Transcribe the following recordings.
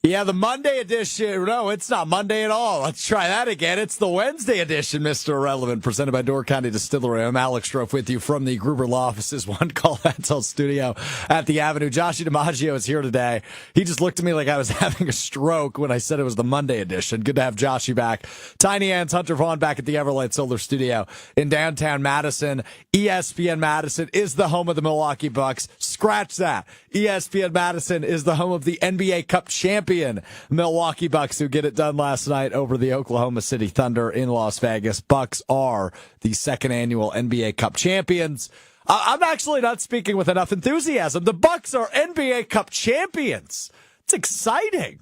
Yeah, the Monday edition. No, it's not Monday at all. Let's try that again. It's the Wednesday edition, Mr. Irrelevant, presented by Door County Distillery. I'm Alex Strouf with you from the Gruber Law Office's One Call Ansel studio at the Avenue. Joshy DiMaggio is here today. He just looked at me like I was having a stroke when I said it was the Monday edition. Good to have Joshy back. Tiny Hands Hunter Vaughn back at the Everlight Solar Studio in downtown Madison. ESPN Madison is the home of the Milwaukee Bucks. Scratch that. ESPN Madison is the home of the NBA Cup champion Milwaukee Bucks, who get it done last night over the Oklahoma City Thunder in Las Vegas. Bucks are the second annual NBA Cup champions. I'm actually not speaking with enough enthusiasm. The Bucks are NBA Cup champions. It's exciting.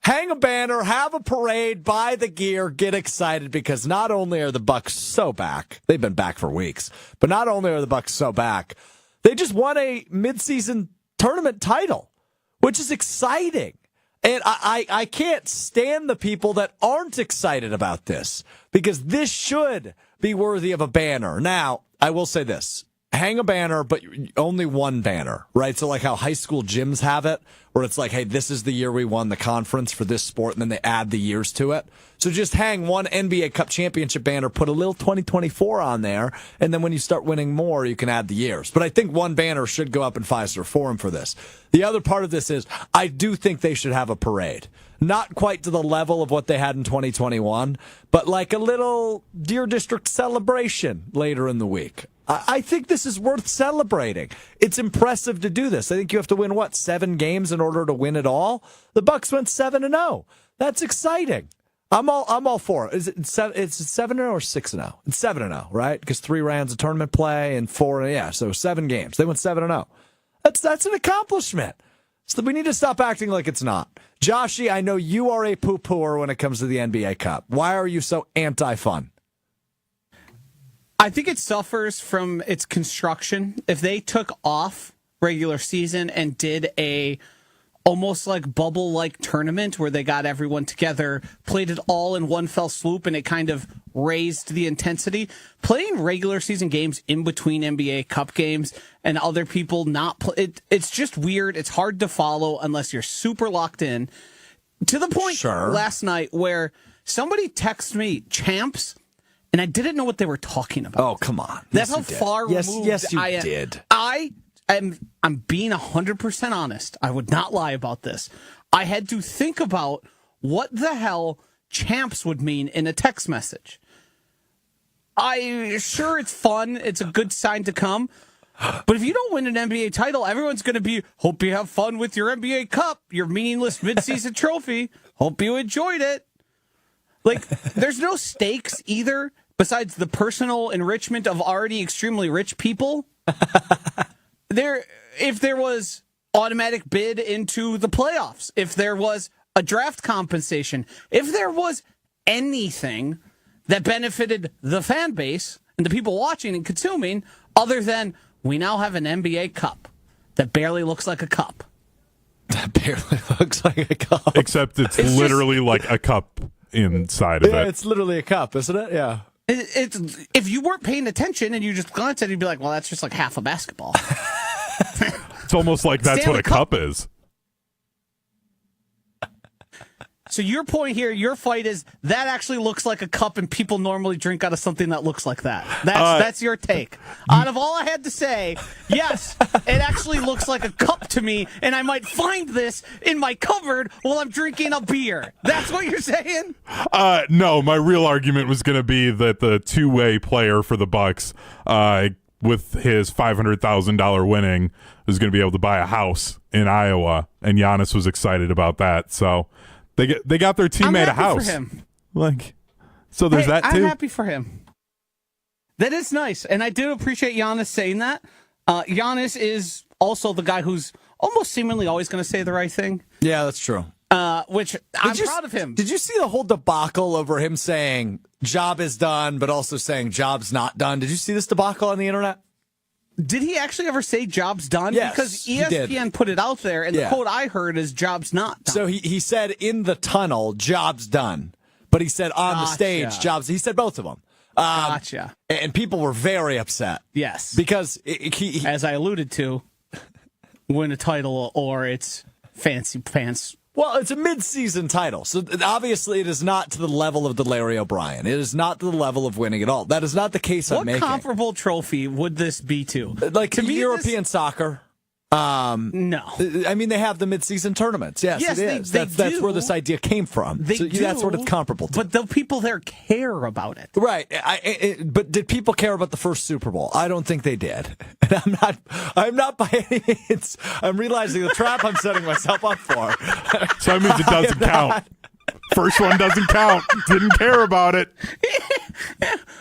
Hang a banner, have a parade, buy the gear, get excited, because not only are the Bucks so back, they've been back for weeks, but not only are the Bucks so back, they just won a midseason tournament title, which is exciting. And I can't stand the people that aren't excited about this, because this should be worthy of a banner. Now, I will say this. Hang a banner, but only one banner, right? So like how high school gyms have it, where it's like, hey, this is the year we won the conference for this sport, and then they add the years to it. So just hang one NBA Cup championship banner, put a little 2024 on there, and then when you start winning more, you can add the years. But I think one banner should go up in Fiserv Forum for this. The other part of this is I do think they should have a parade. Not quite to the level of what they had in 2021, but like a little Deer District celebration later in the week. I think this is worth celebrating. It's impressive to do this. I think you have to win, 7 games in order to win it all? The Bucks went 7-0. That's exciting. I'm all for it. It's 7-0 or 6-0? It's 7-0, right? Because 3 rounds of tournament play and 4, so 7 games. They went 7-0. That's an accomplishment. So we need to stop acting like it's not. Joshy, I know you are a poo-pooer when it comes to the NBA Cup. Why are you so anti-fun? I think it suffers from its construction. If they took off regular season and did a almost like bubble-like tournament where they got everyone together, played it all in one fell swoop, and it kind of raised the intensity. Playing regular season games in between NBA Cup games and other people not play, it's just weird. It's hard to follow unless you're super locked in. To the point last night where somebody texted me, champs, and I didn't know what they were talking about. Oh, come on. That's how far removed yes, you I am. did. I'm being 100% honest. I would not lie about this. I had to think about what the hell champs would mean in a text message. Sure, it's fun. It's a good sign to come. But if you don't win an NBA title, everyone's going to be, hope you have fun with your NBA Cup, your meaningless midseason trophy. Hope you enjoyed it. Like, there's no stakes either besides the personal enrichment of already extremely rich people. If there was automatic bid into the playoffs, if there was a draft compensation, if there was anything that benefited the fan base and the people watching and consuming, other than we now have an NBA Cup that barely looks like a cup. That barely looks like a cup. Except it's literally just like a cup inside of it. It's literally a cup, isn't it? Yeah. If you weren't paying attention and you just glanced at it, you'd be like, well, that's just like half a basketball. It's almost like that's what a cup is. So your point here, your fight is that actually looks like a cup, and people normally drink out of something that looks like that. That's your take. Out of all I had to say, yes, it actually looks like a cup to me, and I might find this in my cupboard while I'm drinking a beer. That's what you're saying? No, my real argument was going to be that the two-way player for the Bucks, with his $500,000 winning, was going to be able to buy a house in Iowa, and Giannis was excited about that. So they got their teammate a house. For him. So there's that too. I'm happy for him. That is nice, and I do appreciate Giannis saying that. Giannis is also the guy who's almost seemingly always going to say the right thing. Yeah, that's true. Which I'm proud of him. Did you see the whole debacle over him saying job is done, but also saying job's not done? Did you see this debacle on the internet? Did he actually ever say job's done? Yes, because ESPN put it out there, and the quote I heard is job's not done. So he said in the tunnel, job's done. But he said on the stage, jobs. He said both of them. Gotcha. And people were very upset. Yes. Because as I alluded to, win a title or it's fancy pants Well, it's a mid-season title, so obviously it is not to the level of the Larry O'Brien. It is not to the level of winning it all. That is not the case I'm making. What comparable trophy would this be to? Like to European soccer? No. I mean, they have the mid-season tournaments. Yes, it is. They that's where this idea came from. That's what it's comparable to. But the people there care about it. Right. But did people care about the first Super Bowl? I don't think they did. And I'm not by any means. I'm realizing the trap I'm setting myself up for. So that means it doesn't count. First one doesn't count. Didn't care about it.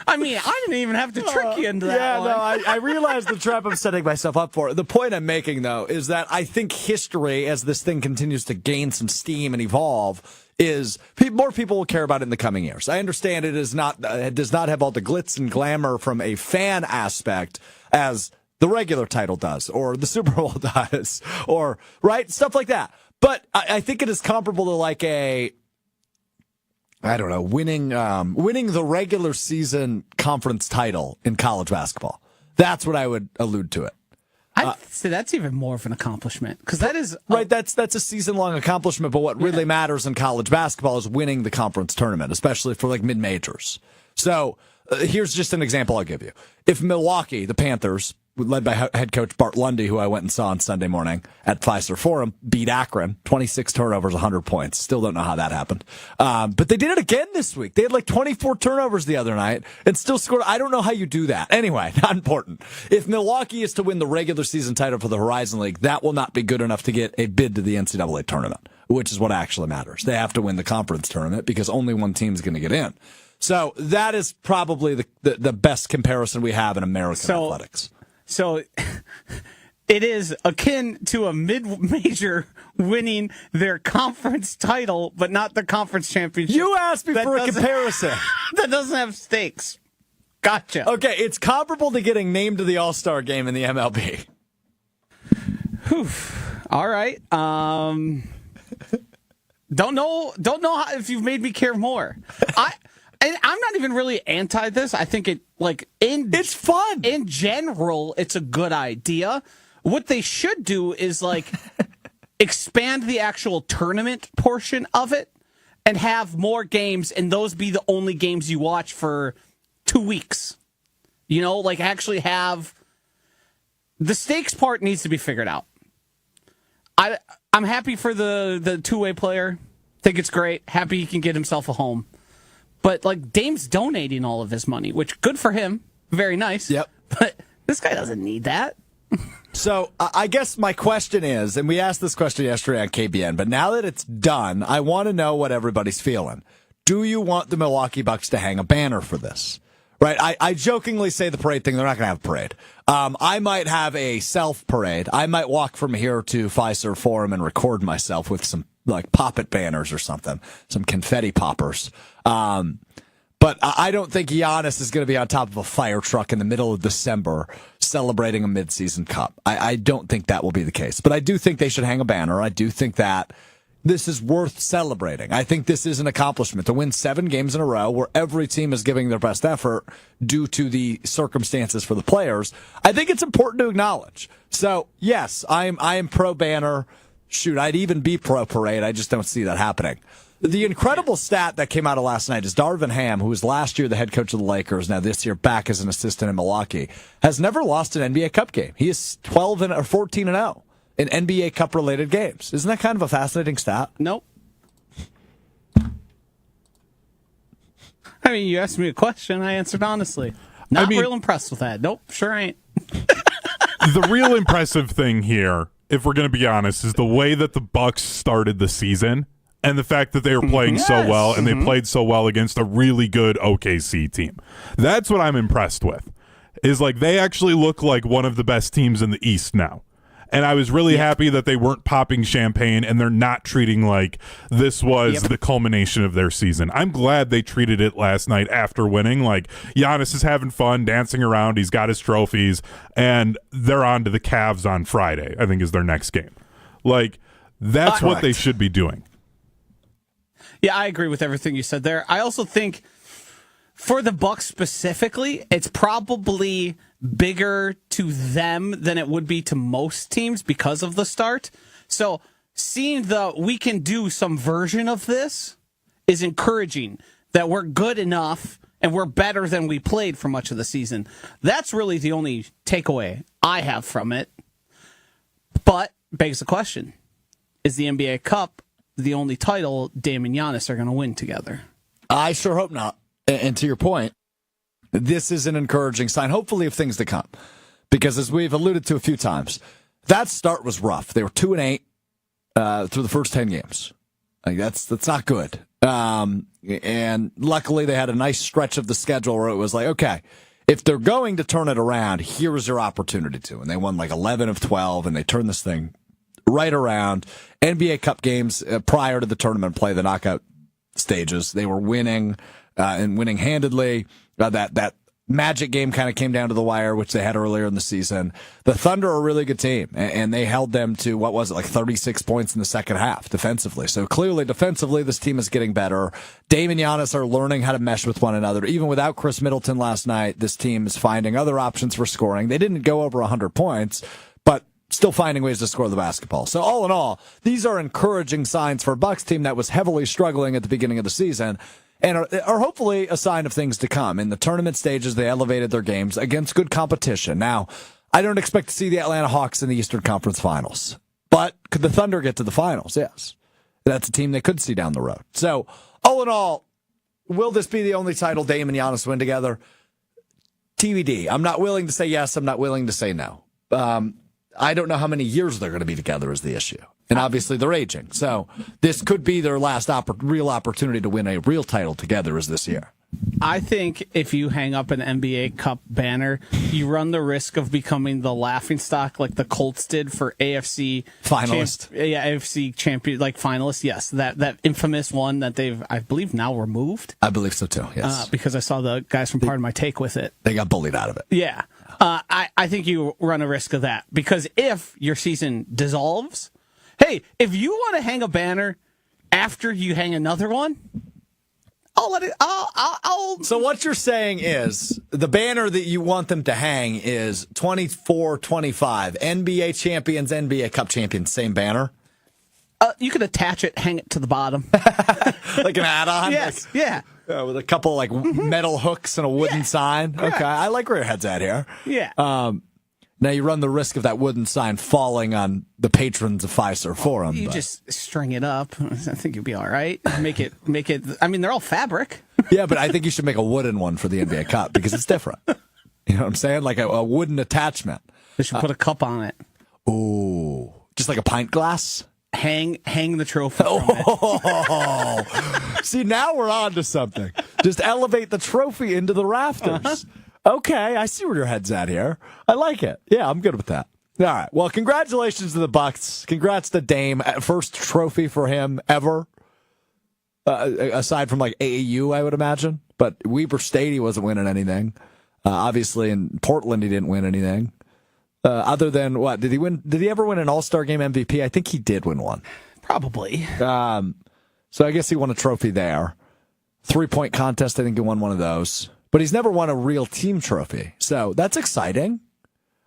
I mean, I didn't even have to trick you into that one. No, I realize the trap I'm setting myself up for. The point I'm making, though, is that I think history, as this thing continues to gain some steam and evolve, is more people will care about it in the coming years. I understand it does not have all the glitz and glamour from a fan aspect as the regular title does, or the Super Bowl does, or right stuff like that. But I think it is comparable to like winning the regular season conference title in college basketball. That's what I would allude to it. I'd say that's even more of an accomplishment, because that is right. That's a season-long accomplishment. But what really matters in college basketball is winning the conference tournament, especially for like mid-majors. So here's just an example I'll give you. If Milwaukee, the Panthers, led by head coach Bart Lundy, who I went and saw on Sunday morning at Fiserv Forum, beat Akron, 26 turnovers, 100 points. Still don't know how that happened. But they did it again this week. They had like 24 turnovers the other night and still scored. I don't know how you do that. Anyway, not important. If Milwaukee is to win the regular season title for the Horizon League, that will not be good enough to get a bid to the NCAA tournament, which is what actually matters. They have to win the conference tournament because only one team is going to get in. So that is probably the best comparison we have in American athletics. So it is akin to a mid-major winning their conference title, but not the conference championship. You asked me for a comparison. That doesn't have stakes. Gotcha. Okay, it's comparable to getting named to the All-Star game in the MLB. Whew. All right. Don't know if you've made me care more. I'm not even really anti this. I think it's fun. In general, it's a good idea. What they should do is expand the actual tournament portion of it and have more games, and those be the only games you watch for 2 weeks. You know, actually have the stakes part needs to be figured out. I'm happy for the two-way player. Think it's great. Happy he can get himself a home. But Dame's donating all of his money, which good for him. Very nice. Yep. But this guy doesn't need that. So I guess my question is, and we asked this question yesterday on KBN, but now that it's done, I want to know what everybody's feeling. Do you want the Milwaukee Bucks to hang a banner for this? Right. I jokingly say the parade thing. They're not going to have a parade. I might have a self parade. I might walk from here to Fiserv Forum and record myself with some pop-it banners or something, some confetti poppers. But I don't think Giannis is going to be on top of a fire truck in the middle of December celebrating a midseason cup. I don't think that will be the case. But I do think they should hang a banner. I do think that this is worth celebrating. I think this is an accomplishment to win 7 games in a row where every team is giving their best effort due to the circumstances for the players. I think it's important to acknowledge. So, yes, I am pro banner. Shoot, I'd even be pro parade. I just don't see that happening. The incredible stat that came out of last night is Darvin Ham, who was last year the head coach of the Lakers, now this year back as an assistant in Milwaukee, has never lost an NBA Cup game. He is 14-0 in NBA Cup related games. Isn't that kind of a fascinating stat? Nope. I mean, you asked me a question, I answered honestly. Not real impressed with that. Nope, sure ain't. The real impressive thing here, if we're going to be honest, is the way that the Bucks started the season. And the fact that they were playing so well, and they played so well against a really good OKC team. That's what I'm impressed with, is they actually look like one of the best teams in the East now. And I was really happy that they weren't popping champagne and they're not treating this was the culmination of their season. I'm glad they treated it last night after winning. Giannis is having fun, dancing around. He's got his trophies, and they're on to the Cavs on Friday, I think is their next game. That's what they should be doing. Yeah, I agree with everything you said there. I also think for the Bucks specifically, it's probably bigger to them than it would be to most teams because of the start. So seeing we can do some version of this is encouraging, that we're good enough and we're better than we played for much of the season. That's really the only takeaway I have from it. But begs the question, is the NBA Cup the only title Dame and Giannis are going to win together? I sure hope not. And to your point, this is an encouraging sign, hopefully, of things to come. Because as we've alluded to a few times, that start was rough. They were 2-8 through the first 10 games. Like that's not good. And luckily they had a nice stretch of the schedule where it was like, okay, if they're going to turn it around, here's your opportunity to. And they won like 11 of 12, and they turned this thing right around. NBA Cup games prior to the tournament play, the knockout stages, they were winning and winning handedly. That Magic game kind of came down to the wire, which they had earlier in the season. The Thunder are a really good team, and they held them to, what was it, like 36 points in the second half defensively. So clearly, defensively, this team is getting better. Dame and Giannis are learning how to mesh with one another. Even without Chris Middleton last night, this team is finding other options for scoring. They didn't go over 100 points, but still finding ways to score the basketball. So all in all, these are encouraging signs for a Bucks team that was heavily struggling at the beginning of the season, and are hopefully a sign of things to come. In the tournament stages, they elevated their games against good competition. Now, I don't expect to see the Atlanta Hawks in the Eastern Conference Finals, but could the Thunder get to the finals? Yes. That's a team they could see down the road. So, all in all, will this be the only title Dame and Giannis win together? TBD. I'm not willing to say yes. I'm not willing to say no. I don't know how many years they're going to be together is the issue. And obviously they're aging. So this could be their last real opportunity to win a real title together is this year. I think if you hang up an NBA Cup banner, you run the risk of becoming the laughingstock like the Colts did for AFC finalist. AFC champion, like finalist. Yes, that infamous one that they've, I believe, now removed. I believe so too. Yes, because I saw the guys from Pardon My Take with it. They got bullied out of it. Yeah, I think you run a risk of that because if your season dissolves, hey, if you want to hang a banner after you hang another one, I'll let it. I'll. So what you're saying is the banner that you want them to hang is 24-25 NBA champions, NBA Cup champions, same banner. You could attach it, hang it to the bottom, like an add-on. Yes, yeah. With a couple like metal hooks and a wooden sign. Correct. Okay, I like where your head's at here. Yeah. Now you run the risk of that wooden sign falling on the patrons of Fiserv Forum. You just string it up. I think you'll be all right. Make it. I mean, they're all fabric. Yeah, but I think you should make a wooden one for the NBA Cup because it's different. You know what I'm saying? Like a wooden attachment. They should put a cup on it. Ooh, just like a pint glass. Hang the trophy. See, now we're on to something. Just elevate the trophy into the rafters. Okay, I see where your head's at here. I like it. Yeah, I'm good with that. All right. Well, congratulations to the Bucks. Congrats to Dame. First trophy for him ever. Aside from like AAU, I would imagine. But Weber State, he wasn't winning anything. Obviously, in Portland, he didn't win anything. Other than what? Did he win? Did he ever win an All-Star Game MVP? I think he did win one. Probably. So I guess he won a trophy there. 3-point contest, I think he won one of those. But he's never won a real team trophy. So that's exciting.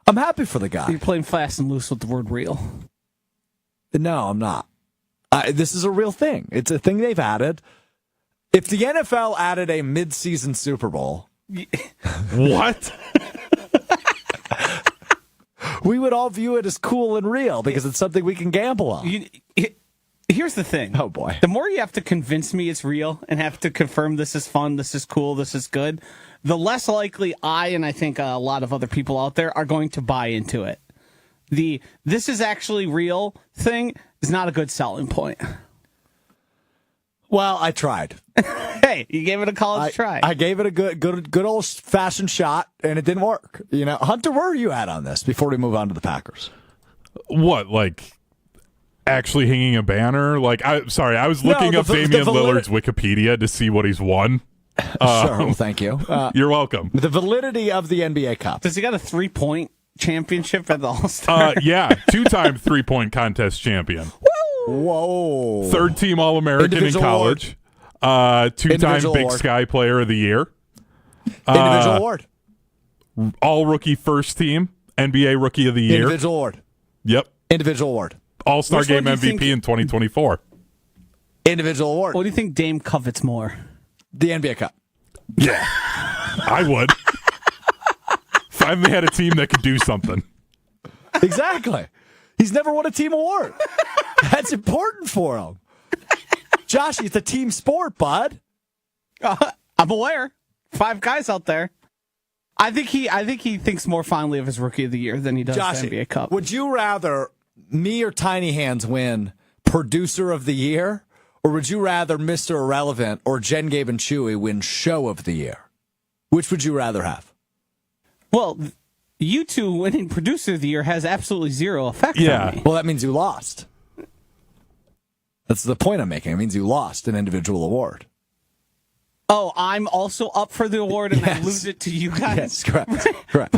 I'm happy for the guy. You're playing fast and loose with the word real. No, I'm not. This is a real thing. It's a thing they've added. If the NFL added a mid-season Super Bowl... What? We would all view it as cool and real because it's something we can gamble on. Here's the thing. Oh, boy. The more you have to convince me it's real and have to confirm this is fun, this is cool, this is good, the less likely I and I think a lot of other people out there are going to buy into it. The this is actually real thing is not a good selling point. Well, I tried. Hey, you gave it a college try. I gave it a good old-fashioned shot, and it didn't work. You know, Hunter, where are you at on this before we move on to the Packers? What, like... actually hanging a banner? Like, I was looking up Damian Lillard's Wikipedia to see what he's won. Sure, well, thank you. You're welcome. The validity of the NBA Cup. Does he got a 3-point championship at the All-Star? Yeah, 2-time 3-point contest champion. Whoa. 3rd-team All-American in college. 2-time Big Sky Player of the Year. Individual award. All-rookie first team. NBA Rookie of the Year. Individual award. Yep. Individual award. All-Star Which Game one do you MVP think- in 2024. Individual award. What do you think Dame covets more? The NBA Cup. Yeah, I would. Finally had a team that could do something. Exactly. He's never won a team award. That's important for him. Joshy, it's a team sport, bud. I'm aware. 5 guys out there. I think he thinks more fondly of his Rookie of the Year than he does Joshy, the NBA Cup. would you rather me or Tiny Hands win Producer of the Year, or would you rather Mr. Irrelevant or Jen, Gabe, and Chewy win Show of the Year? Which would you rather have? Well, you two winning Producer of the Year has absolutely zero effect on me. Well, that means you lost. That's the point I'm making. It means you lost an individual award. Oh, I'm also up for the award and I Yes. lose it to you guys? Yes, correct. Correct.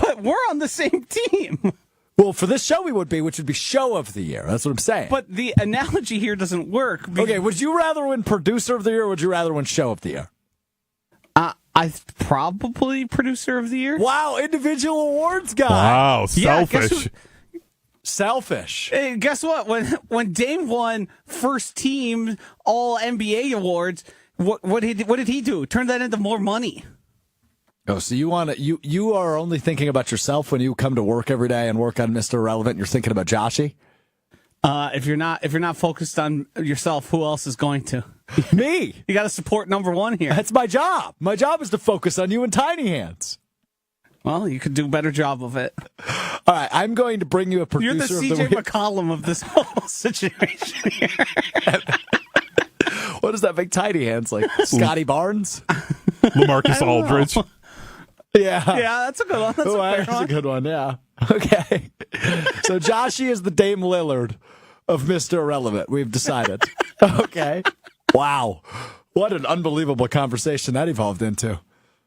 But we're on the same team. Well, for this show we would be, which would be Show of the Year. That's what I'm saying. But the analogy here doesn't work. Okay, would you rather win Producer of the Year or would you rather win Show of the Year? I probably Producer of the Year. Wow, individual awards guy. Wow, Yeah, guess selfish. Selfish. Hey, guess what? When Dame won first team All NBA awards, what did he do? Turn that into more money. Oh, so you are only thinking about yourself when you come to work every day and work on Mr. Irrelevant. You're thinking about Joshy? If you're not focused on yourself, who else is going to? Me. You got to support number one here. That's my job. My job is to focus on you and Tiny Hands. Well, you could do a better job of it. All right, I'm going to bring you a You're producer the of the CJ week. McCollum of this whole situation here. What does that make Tiny Hands like? Scotty Barnes? LaMarcus Aldridge. Yeah. Yeah, that's a good one. That's Oh, a fair that's a one. good one, yeah. Okay. So Joshy is the Dame Lillard of Mr. Irrelevant. We've decided. Okay. Wow. What an unbelievable conversation that evolved into.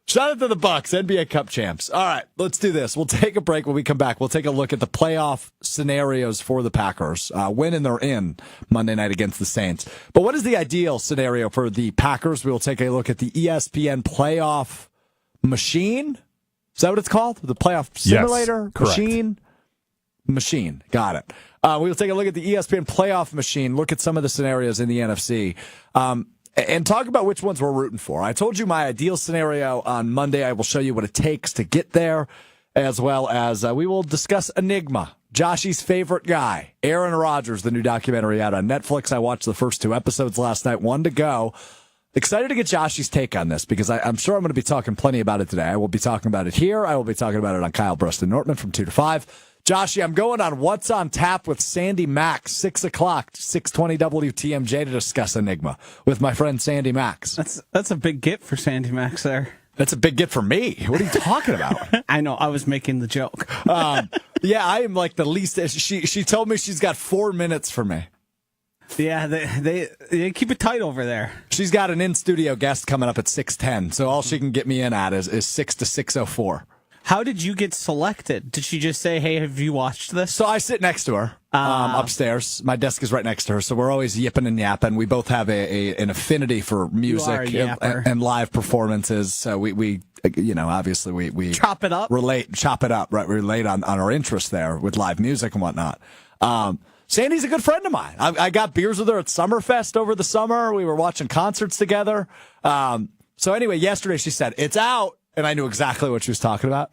Shout out to the Bucks, NBA Cup champs. All right, let's do this. We'll take a break. When we come back, we'll take a look at the playoff scenarios for the Packers. When and they're in Monday night against the Saints. But what is the ideal scenario for the Packers? We'll take a look at the ESPN Playoff Machine. Is that what it's called? The Playoff Simulator? correct. Machine. Got it. We'll take a look at the ESPN Playoff Machine, look at some of the scenarios in the NFC, and talk about which ones we're rooting for. I told you my ideal scenario on Monday. I will show you what it takes to get there, as well as we will discuss Enigma, Joshy's favorite guy, Aaron Rodgers, the new documentary out on Netflix. I watched the first 2 episodes last night, 1 to go. Excited to get Joshy's take on this because I'm sure I'm going to be talking plenty about it today. I will be talking about it here. I will be talking about it on Kyle Brust and Nortman from 2 to 5. Joshy, I'm going on What's on Tap with Sandy Max, 6 o'clock, 620 WTMJ to discuss Enigma with my friend Sandy Max. That's a big get for Sandy Max there. That's a big get for me. What are you talking about? I know. I was making the joke. Yeah, I am like the least. She told me she's got 4 minutes for me. Yeah, they keep it tight over there. She's got an in-studio guest coming up at 6:10, so all she can get me in at is 6 to 6:04. How did you get selected? Did she just say, "Hey, have you watched this?" So I sit next to her upstairs. My desk is right next to her, so we're always yipping and yapping. We both have an affinity for music yapper. and live performances. So we obviously we Chop it up. chop it up, right? We relate on our interests there with live music and whatnot. Sandy's a good friend of mine. I got beers with her at Summerfest over the summer. We were watching concerts together. So anyway, yesterday she said, "It's out." And I knew exactly what she was talking about.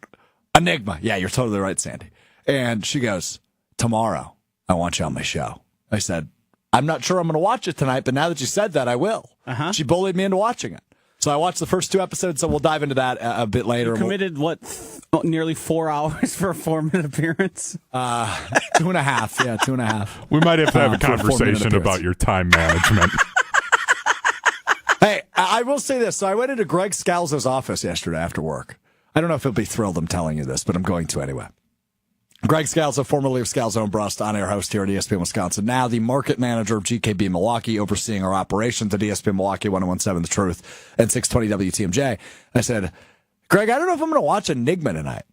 Enigma. Yeah, you're totally right, Sandy. And she goes, "Tomorrow, I want you on my show." I said, "I'm not sure I'm going to watch it tonight, but now that you said that, I will." She bullied me into watching it. So I watched the first 2 episodes, so we'll dive into that a bit later. Committed, nearly 4 hours for a 4-minute appearance? 2.5. Yeah, 2.5. We might have to have a for a 4-minute conversation appearance. about your time management. Hey, I will say this. So I went into Greg Scalzo's office yesterday after work. I don't know if he'll be thrilled I'm telling you this, but I'm going to anyway. Greg Scalzo, formerly of Scalzo and Brust, on-air host here at ESPN Wisconsin, now the market manager of GKB Milwaukee, overseeing our operations at ESPN Milwaukee, 101.7 The Truth, and 620 WTMJ. I said, "Greg, I don't know if I'm going to watch Enigma tonight.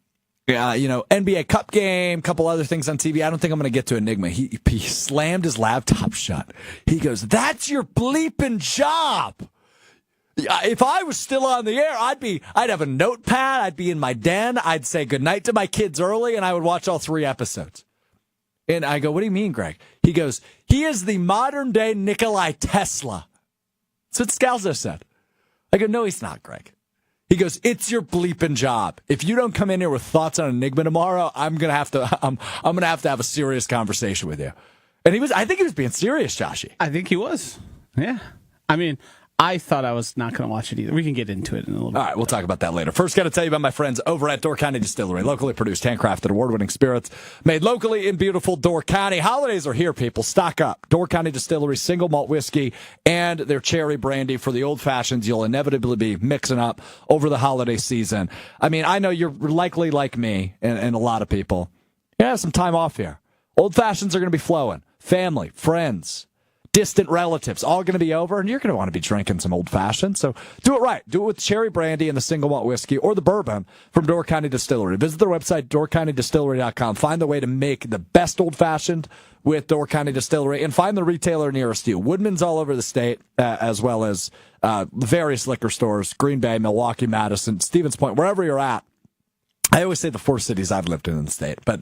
NBA Cup game, couple other things on TV. I don't think I'm going to get to Enigma." He slammed his laptop shut. He goes, "That's your bleeping job. If I was still on the air, I'd have a notepad. I'd be in my den. I'd say goodnight to my kids early, and I would watch all 3 episodes." And I go, what do you mean, Greg? He goes, he is the modern-day Nikolai Tesla. That's what Scalzo said. I go, no, he's not, Greg. He goes, it's your bleeping job. If you don't come in here with thoughts on Enigma tomorrow, I'm gonna have to have a serious conversation with you. And I think he was being serious, Joshy. I think he was. Yeah. I mean, I thought I was not going to watch it either. We can get into it in a little bit. All right, we'll talk about that later. First, got to tell you about my friends over at Door County Distillery. Locally produced, handcrafted, award-winning spirits made locally in beautiful Door County. Holidays are here, people. Stock up. Door County Distillery single malt whiskey and their cherry brandy for the old fashions you'll inevitably be mixing up over the holiday season. I mean, I know you're likely like me and a lot of people. You have some time off here. Old fashions are going to be flowing. Family, friends, distant relatives, all going to be over, and you're going to want to be drinking some old-fashioned. So do it right. Do it with cherry brandy and the single malt whiskey or the bourbon from Door County Distillery. Visit their website, doorcountydistillery.com. Find the way to make the best old-fashioned with Door County Distillery, and find the retailer nearest you. Woodman's all over the state, as well as various liquor stores, Green Bay, Milwaukee, Madison, Stevens Point, wherever you're at. I always say the 4 cities I've lived in the state, but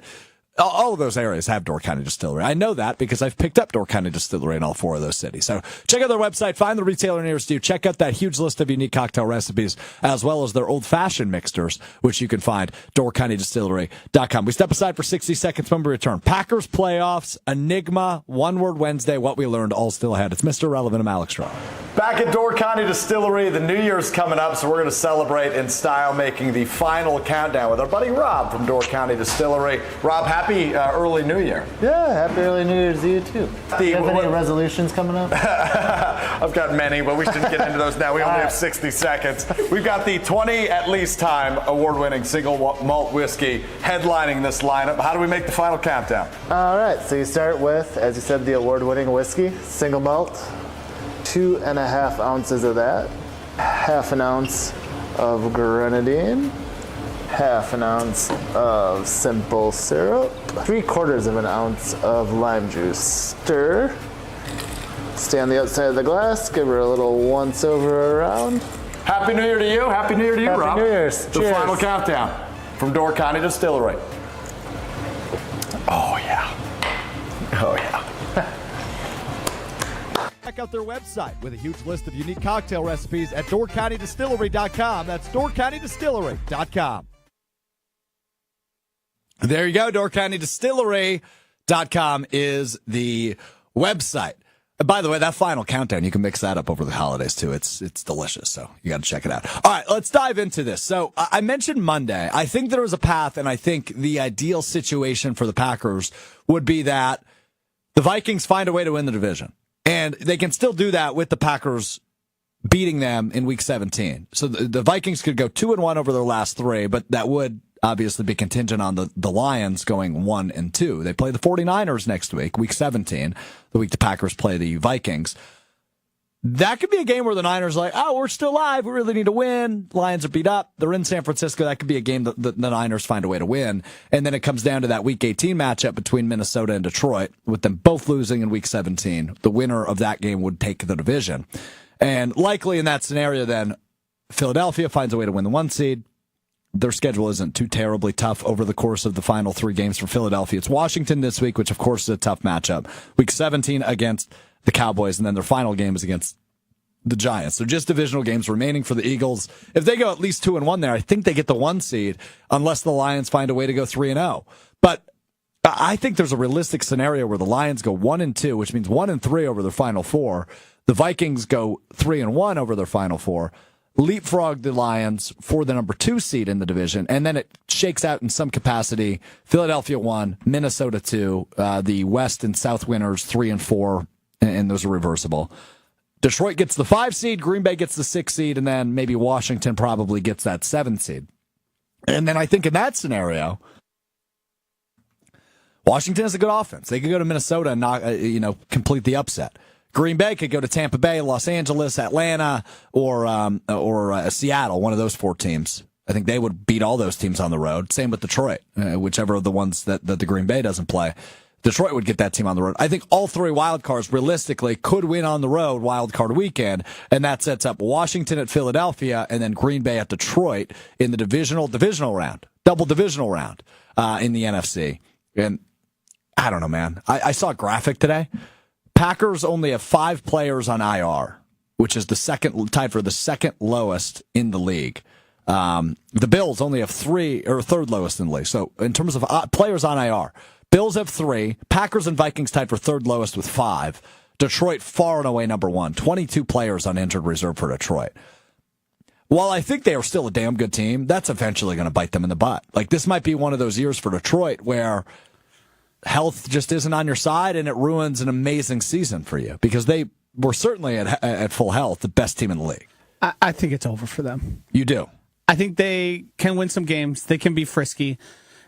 all of those areas have Door County Distillery. I know that because I've picked up Door County Distillery in all 4 of those cities. So check out their website, find the retailer nearest you, check out that huge list of unique cocktail recipes, as well as their old-fashioned mixers, which you can find doorcountydistillery.com. We step aside for 60 seconds when we return. Packers playoffs, Enigma, One Word Wednesday, what we learned, all still ahead. It's Mr. Relevant. I'm Alex Strouf. Back at Door County Distillery, the New Year's coming up, so we're going to celebrate in style, making the final countdown with our buddy Rob from Door County Distillery. Rob, happy early New Year. Yeah, happy early New Year's to you too. Do you have any resolutions coming up? I've got many, but we shouldn't get into those now. We only have 60 seconds. We've got the 20 at least time award-winning single malt whiskey headlining this lineup. How do we make the final countdown? All right, so you start with, as you said, the award-winning whiskey, single malt, 2.5 ounces of that, half an ounce of grenadine, half an ounce of simple syrup, 3/4 of an ounce of lime juice. Stir. Stay on the outside of the glass. Give her a little once-over around. Happy New Year to you. Happy New Year to you, Happy Rob. New Year's. The Cheers. final countdown from Door County Distillery. Oh, yeah. Oh, yeah. Check out their website with a huge list of unique cocktail recipes at doorcountydistillery.com. That's doorcountydistillery.com. There you go. doorcountydistillery.com is the website. By the way, that final countdown, you can mix that up over the holidays, too. It's delicious, so you got to check it out. All right, let's dive into this. So I mentioned Monday. I think there was a path, and I think the ideal situation for the Packers would be that the Vikings find a way to win the division. And they can still do that with the Packers beating them in Week 17. So the Vikings could go 2-1 over their last 3, but that would obviously be contingent on the Lions going 1-2. They play the 49ers next week, Week 17, the week the Packers play the Vikings. That could be a game where the Niners are like, oh, we're still alive. We really need to win. Lions are beat up. They're in San Francisco. That could be a game that the Niners find a way to win. And then it comes down to that Week 18 matchup between Minnesota and Detroit, with them both losing in Week 17. The winner of that game would take the division. And likely in that scenario, then, Philadelphia finds a way to win the 1 seed. Their schedule isn't too terribly tough over the course of the final 3 games for Philadelphia. It's Washington this week, which, of course, is a tough matchup. Week 17 against the Cowboys, and then their final game is against the Giants. So just divisional games remaining for the Eagles. If they go at least 2-1 there, I think they get the 1 seed, unless the Lions find a way to go 3-0. But I think there's a realistic scenario where the Lions go 1-2, which means 1-3 over their final 4. The Vikings go 3-1 over their final 4. Leapfrog the Lions for the number 2 seed in the division, and then it shakes out in some capacity. Philadelphia 1, Minnesota 2, the West and South winners 3 and 4, and those are reversible. Detroit gets the 5 seed, Green Bay gets the 6 seed, and then maybe Washington probably gets that 7 seed. And then I think in that scenario, Washington has a good offense. They could go to Minnesota and not, complete the upset. Green Bay could go to Tampa Bay, Los Angeles, Atlanta, or Seattle, one of those 4 teams. I think they would beat all those teams on the road. Same with Detroit, whichever of the ones that the Green Bay doesn't play. Detroit would get that team on the road. I think all 3 wild cards realistically could win on the road wild card weekend, and that sets up Washington at Philadelphia and then Green Bay at Detroit in the divisional round, double divisional round in the NFC. And I don't know, man. I saw a graphic today. Packers only have 5 players on IR, which is tied for the second lowest in the league. The Bills only have 3, or third lowest in the league. So in terms of players on IR, Bills have 3. Packers and Vikings tied for third lowest with 5. Detroit far and away number 1. 22 players on injured reserve for Detroit. While I think they are still a damn good team, that's eventually going to bite them in the butt. Like, this might be one of those years for Detroit where health just isn't on your side and it ruins an amazing season for you, because they were certainly at full health the best team in the league. I think it's over for them. You do? I think they can win some games. They can be frisky.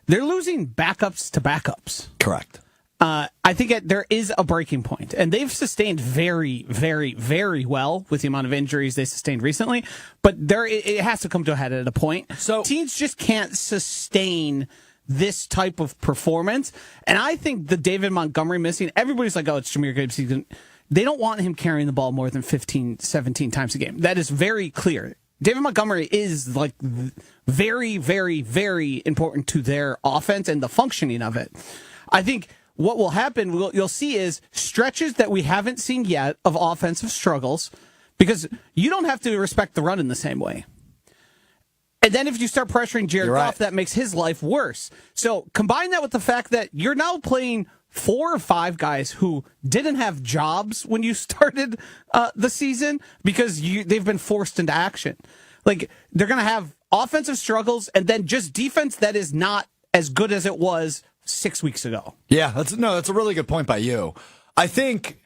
They're losing backups to backups. Correct. I think there is a breaking point, and they've sustained very, very, very well with the amount of injuries they sustained recently. But it has to come to a head at a point. So teams just can't sustain this type of performance. And I think the David Montgomery missing, everybody's like, oh, it's Jahmyr Gibbs. They don't want him carrying the ball more than 15, 17 times a game. That is very clear. David Montgomery is like very, very, very important to their offense and the functioning of it. I think what will happen, you'll see, is stretches that we haven't seen yet of offensive struggles, because you don't have to respect the run in the same way. And then if you start pressuring Jared Goff, that makes his life worse. So combine that with the fact that you're now playing 4 or 5 guys who didn't have jobs when you started the season because they've been forced into action. Like, they're going to have offensive struggles and then just defense that is not as good as it was 6 weeks ago. Yeah, that's a really good point by you. I think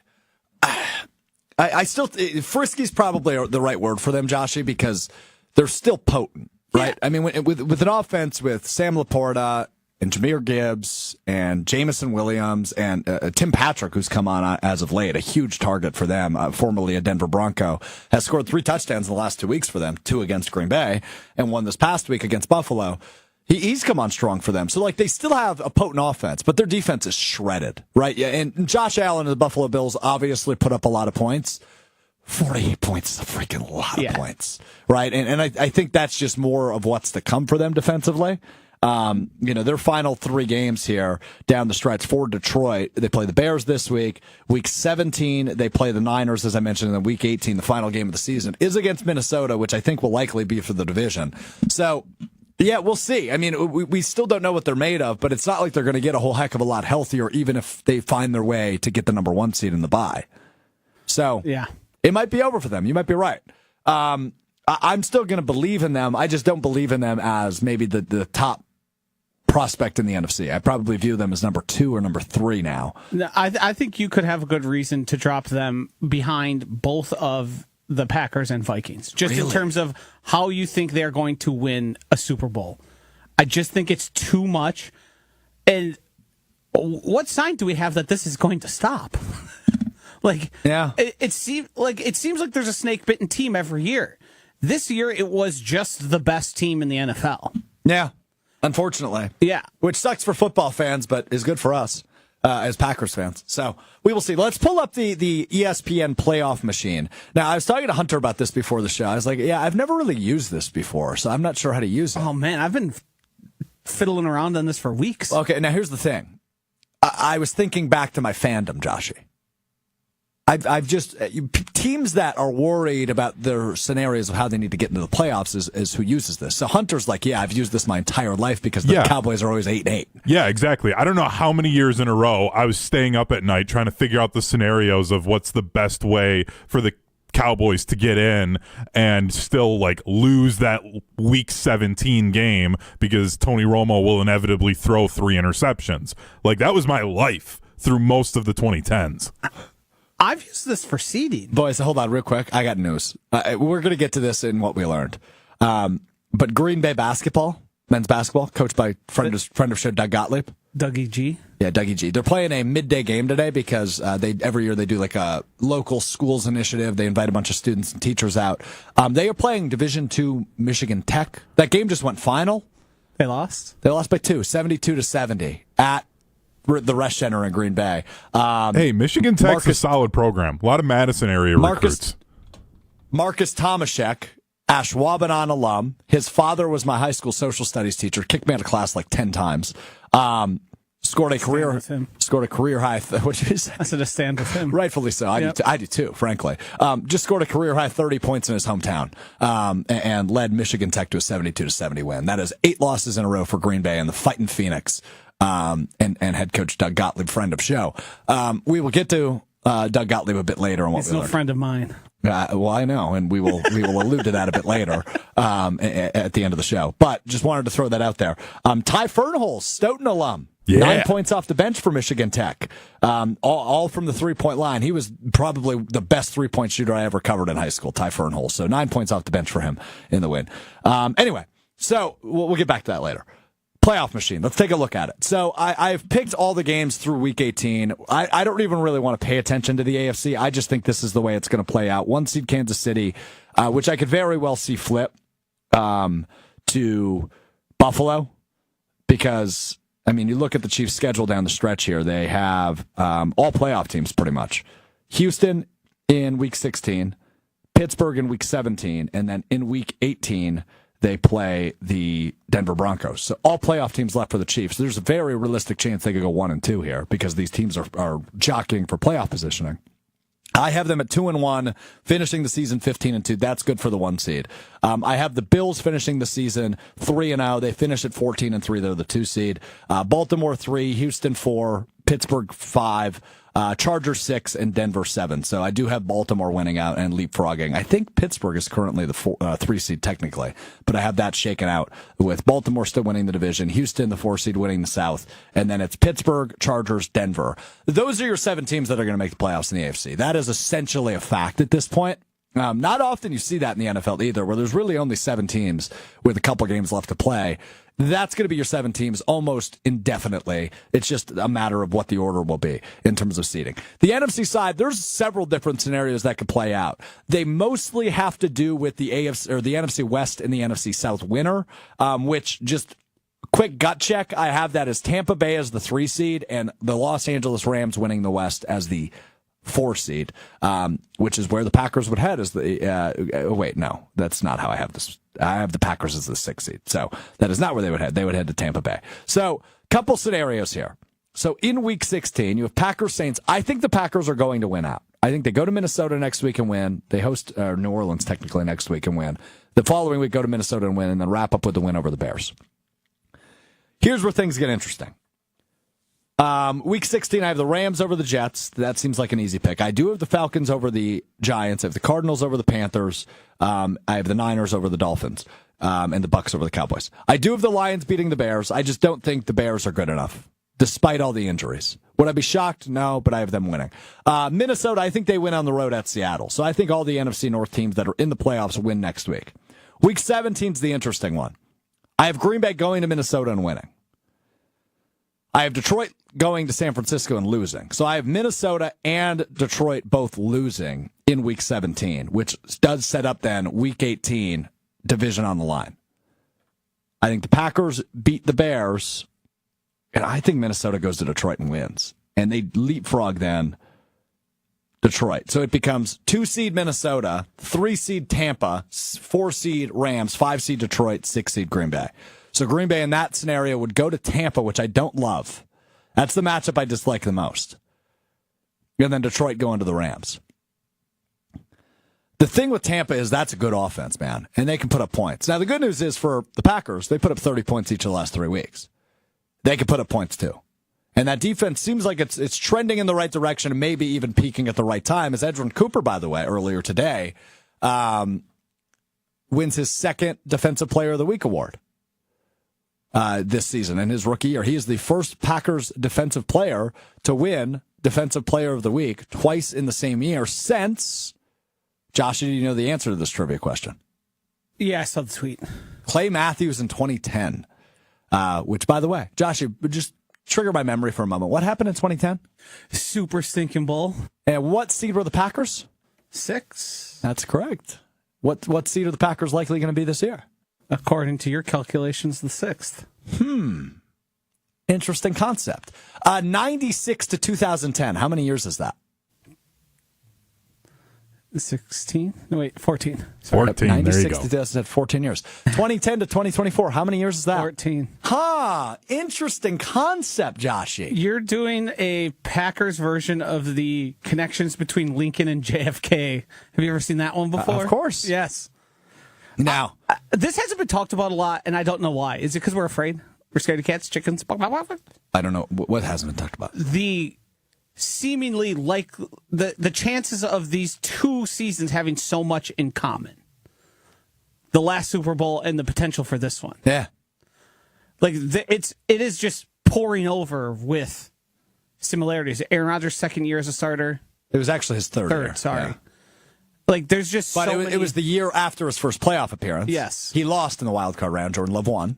I still frisky's probably the right word for them, Joshy, because they're still potent, right? Yeah. I mean, with an offense with Sam Laporta and Jahmyr Gibbs and Jamison Williams and Tim Patrick, who's come on as of late, a huge target for them, formerly a Denver Bronco, has scored 3 touchdowns in the last 2 weeks for them, 2 against Green Bay and 1 this past week against Buffalo. He's come on strong for them. So, like, they still have a potent offense, but their defense is shredded, right? Yeah, and Josh Allen and the Buffalo Bills obviously put up a lot of points. 48 points is a freaking lot of points, right? And I think that's just more of what's to come for them defensively. Their final 3 games here down the stretch for Detroit. They play the Bears this week. Week 17, they play the Niners, as I mentioned, and then week 18, the final game of the season, is against Minnesota, which I think will likely be for the division. So, yeah, we'll see. I mean, we still don't know what they're made of, but it's not like they're going to get a whole heck of a lot healthier, even if they find their way to get the number 1 seed in the bye. So, yeah, it might be over for them. You might be right. I'm still going to believe in them. I just don't believe in them as maybe the top prospect in the NFC. I probably view them as number 2 or number 3 now. I think you could have a good reason to drop them behind both of the Packers and Vikings, just in terms of how you think they're going to win a Super Bowl. I just think it's too much. And what sign do we have that this is going to stop? It seems like there's a snake-bitten team every year. This year, it was just the best team in the NFL. Yeah, unfortunately. Yeah. Which sucks for football fans, but is good for us as Packers fans. So we will see. Let's pull up the ESPN Playoff Machine. Now, I was talking to Hunter about this before the show. I was like, yeah, I've never really used this before, so I'm not sure how to use it. Oh, man, I've been fiddling around on this for weeks. Okay, now here's the thing. I was thinking back to my fandom, Joshy. I've just teams that are worried about their scenarios of how they need to get into the playoffs is who uses this. So Hunter's like, yeah, I've used this my entire life because the Cowboys are always 8-8. Yeah, exactly. I don't know how many years in a row I was staying up at night trying to figure out the scenarios of what's the best way for the Cowboys to get in and still lose that week 17 game because Tony Romo will inevitably throw 3 interceptions. That was my life through most of the 2010s. I've used this for seeding. Boys, hold on real quick. I got news. We're going to get to this in what we learned. But Green Bay basketball, men's basketball, coached by friend of show Doug Gottlieb. Dougie G. Yeah, Dougie G. They're playing a midday game today because every year they do a local schools initiative. They invite a bunch of students and teachers out. They are playing Division II Michigan Tech. That game just went final. They lost? They lost by 2, 72-70 at the Resch Center in Green Bay. Hey, Michigan Tech's a solid program. A lot of Madison area recruits. Marcus Tomaszek, Ashwaubenon alum. His father was my high school social studies teacher. Kicked me out of class 10 times. Scored a career high. What did you say? I said a stand with him. Rightfully so. I do too, frankly. Just scored a career high 30 points in his hometown, and led Michigan Tech to a 72-70 win. That is 8 losses in a row for Green Bay and the Fighting Phoenix. And head coach Doug Gottlieb, friend of show. We will get to Doug Gottlieb a bit later on what He's no friend of mine. Well, I know, and we will allude to that a bit later at the end of the show. But just wanted to throw that out there. Ty Fernholz, Stoughton alum. Yeah. 9 points off the bench for Michigan Tech, all from the three-point line. He was probably the best three-point shooter I ever covered in high school, Ty Fernholz. So 9 points off the bench for him in the win. Anyway, so we'll get back to that later. Playoff machine. Let's take a look at it. So I've picked all the games through Week 18. I don't even really want to pay attention to the AFC. I just think this is the way it's going to play out. 1 seed Kansas City, which I could very well see flip to Buffalo, because, I mean, you look at the Chiefs' schedule down the stretch here. They have all playoff teams pretty much. Houston in Week 16, Pittsburgh in Week 17, and then in Week 18, they play the Denver Broncos. So all playoff teams left for the Chiefs. There's a very realistic chance they could go 1-2 here, because these teams are jockeying for playoff positioning. I have them at 2-1, finishing the season 15-2. That's good for the 1 seed. I have the Bills finishing the season 3-0. They finish at 14-3. They're the 2 seed. Baltimore 3, Houston 4, Pittsburgh 5, Chargers 6, and Denver 7. So I do have Baltimore winning out and leapfrogging. I think Pittsburgh is currently the 3 seed technically, but I have that shaken out with Baltimore still winning the division, Houston the 4 seed winning the South, and then it's Pittsburgh, Chargers, Denver. Those are your 7 teams that are going to make the playoffs in the AFC. That is essentially a fact at this point. Not often you see that in the NFL either, where there's really only 7 teams with a couple games left to play. That's going to be your 7 teams almost indefinitely. It's just a matter of what the order will be in terms of seeding. The NFC side, there's several different scenarios that could play out. They mostly have to do with the AFC or the NFC West and the NFC South winner, which just quick gut check. I have that as Tampa Bay as the 3 seed and the Los Angeles Rams winning the West as the 4 seed, which is where the Packers would head as the, wait, no, that's not how I have this. I have the Packers as the 6 seed. So that is not where they would head. They would head to Tampa Bay. So couple scenarios here. So in Week 16, you have Packers Saints. I think the Packers are going to win out. I think they go to Minnesota next week and win. They host New Orleans technically next week and win. The following week, go to Minnesota and win, and then wrap up with the win over the Bears. Here's where things get interesting. Week 16, I have the Rams over the Jets. That seems like an easy pick. I do have the Falcons over the Giants. I have the Cardinals over the Panthers. I have the Niners over the Dolphins, and the Bucks over the Cowboys. I do have the Lions beating the Bears. I just don't think the Bears are good enough, despite all the injuries. Would I be shocked? No, but I have them winning. Minnesota, I think they win on the road at Seattle. So I think all the NFC North teams that are in the playoffs win next week. Week 17 is the interesting one. I have Green Bay going to Minnesota and winning. I have Detroit going to San Francisco and losing. So I have Minnesota and Detroit both losing in Week 17, which does set up then Week 18 division on the line. I think the Packers beat the Bears, and I think Minnesota goes to Detroit and wins. And they leapfrog then Detroit. So it becomes 2 seed Minnesota, 3 seed Tampa, 4 seed Rams, 5 seed Detroit, 6 seed Green Bay. So Green Bay in that scenario would go to Tampa, which I don't love. That's the matchup I dislike the most. And then Detroit going to the Rams. The thing with Tampa is that's a good offense, man, and they can put up points. Now, the good news is for the Packers, they put up 30 points each of the last 3 weeks. They can put up points too. And that defense seems like it's trending in the right direction and maybe even peaking at the right time. As Edgerrin Cooper, by the way, earlier today, wins his 2nd Defensive Player of the Week award. This season in his rookie year. He is the first Packers defensive player to win Defensive Player of the Week twice in the same year since, Josh, do you know the answer to this trivia question? Yeah, I saw the tweet. Clay Matthews in 2010, which, by the way, Josh, you just trigger my memory for a moment. What happened in 2010? Super stinking bowl. And what seed were the Packers? 6. That's correct. What seed are the Packers likely going to be this year? According to your calculations, the 6th. Interesting concept. 96 to 2010. How many years is that? 16? No, wait, 14. Sorry. 14. There you 96 go. to 2000, 14 years. 2010 to 2024. How many years is that? 14. Interesting concept, Joshy. You're doing a Packers version of the connections between Lincoln and JFK. Have you ever seen that one before? Of course. Yes. Now, This hasn't been talked about a lot, and I don't know why. Is it because we're afraid? We're scared of cats, chickens? I don't know. What hasn't been talked about? The seemingly like the chances of these two seasons having so much in common. The last Super Bowl and the potential for this one. Yeah. Like it is just pouring over with similarities. Aaron Rodgers' second year as a starter. It was actually his third year. Sorry. Yeah. Like there's just But so it was the year after his first playoff appearance. Yes. He lost in the wild card round. Jordan Love won.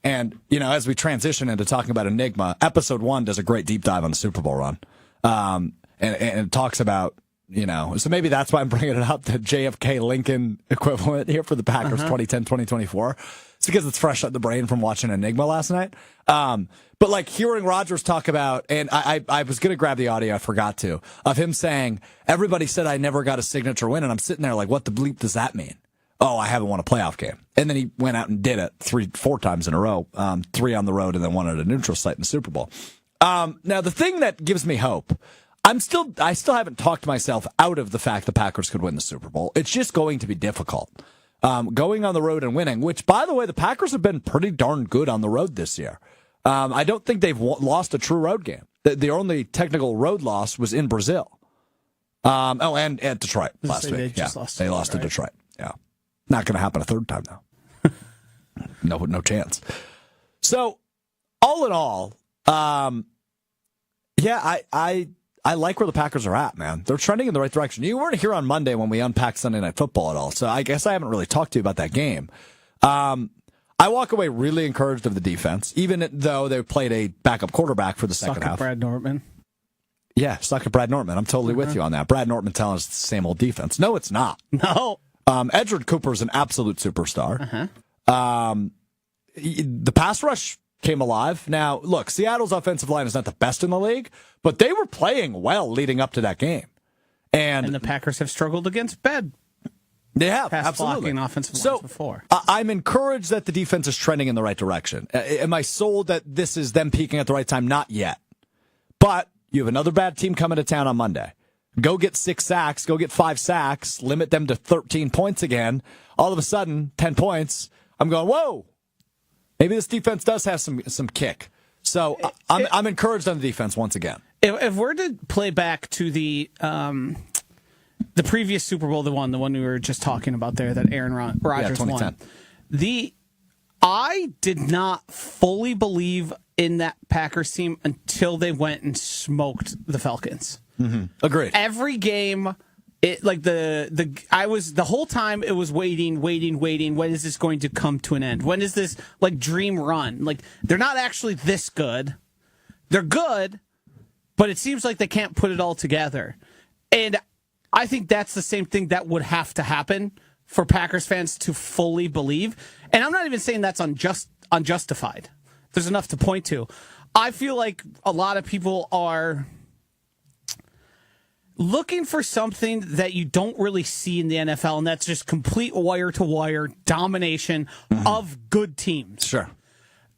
And, as we transition into talking about Enigma, episode 1 does a great deep dive on the Super Bowl run. And it talks about, so maybe that's why I'm bringing it up, the JFK Lincoln equivalent here for the Packers 2010, 2024. It's because it's fresh out the brain from watching Enigma last night. But like hearing Rodgers talk about, and I was going to grab the audio, I forgot to, of him saying, everybody said I never got a signature win. And I'm sitting there like, what the bleep does that mean? Oh, I haven't won a playoff game. And then he went out and did it 3-4 times in a row, 3 on the road and then 1 at a neutral site in the Super Bowl. Now, the thing that gives me hope, I still haven't talked myself out of the fact the Packers could win the Super Bowl. It's just going to be difficult. Going on the road and winning, which, by the way, the Packers have been pretty darn good on the road this year. I don't think they've lost a true road game. The only technical road loss was in Brazil. And at Detroit last week. They lost to Detroit. Yeah. Not going to happen a third time, though. No chance. So, all in all, I like where the Packers are at, man. They're trending in the right direction. You weren't here on Monday when we unpacked Sunday Night Football at all, so I guess I haven't really talked to you about that game. I walk away really encouraged of the defense, even though they played a backup quarterback for the second half. Brad Nortman. Yeah, suck at Brad Nortman. I'm totally with you on that. Brad Nortman telling us it's the same old defense. No, it's not. No. Edgerrin Cooper is an absolute superstar. The pass rush came alive. Now, look, Seattle's offensive line is not the best in the league, but they were playing well leading up to that game. And the Packers have struggled against bad they have, pass absolutely. blocking offensive lines before. I'm encouraged that the defense is trending in the right direction. Am I sold that this is them peaking at the right time? Not yet. But you have another bad team coming to town on Monday. Go get 6 sacks, go get 5 sacks, limit them to 13 points again. All of a sudden, 10 points. I'm going, whoa. Maybe this defense does have some kick. So I'm encouraged on the defense once again. If we're to play back to the previous Super Bowl, the one we were just talking about there, that Aaron Rodgers won. I did not fully believe in that Packers team until they went and smoked the Falcons. Mm-hmm. Agreed. Every game, I was the whole time it was waiting. When is this going to come to an end? When is this dream run? They're not actually this good. They're good, but it seems like they can't put it all together. And I think that's the same thing that would have to happen for Packers fans to fully believe. And I'm not even saying that's unjustified. There's enough to point to. I feel like a lot of people are looking for something that you don't really see in the NFL, and that's just complete wire-to-wire domination of good teams.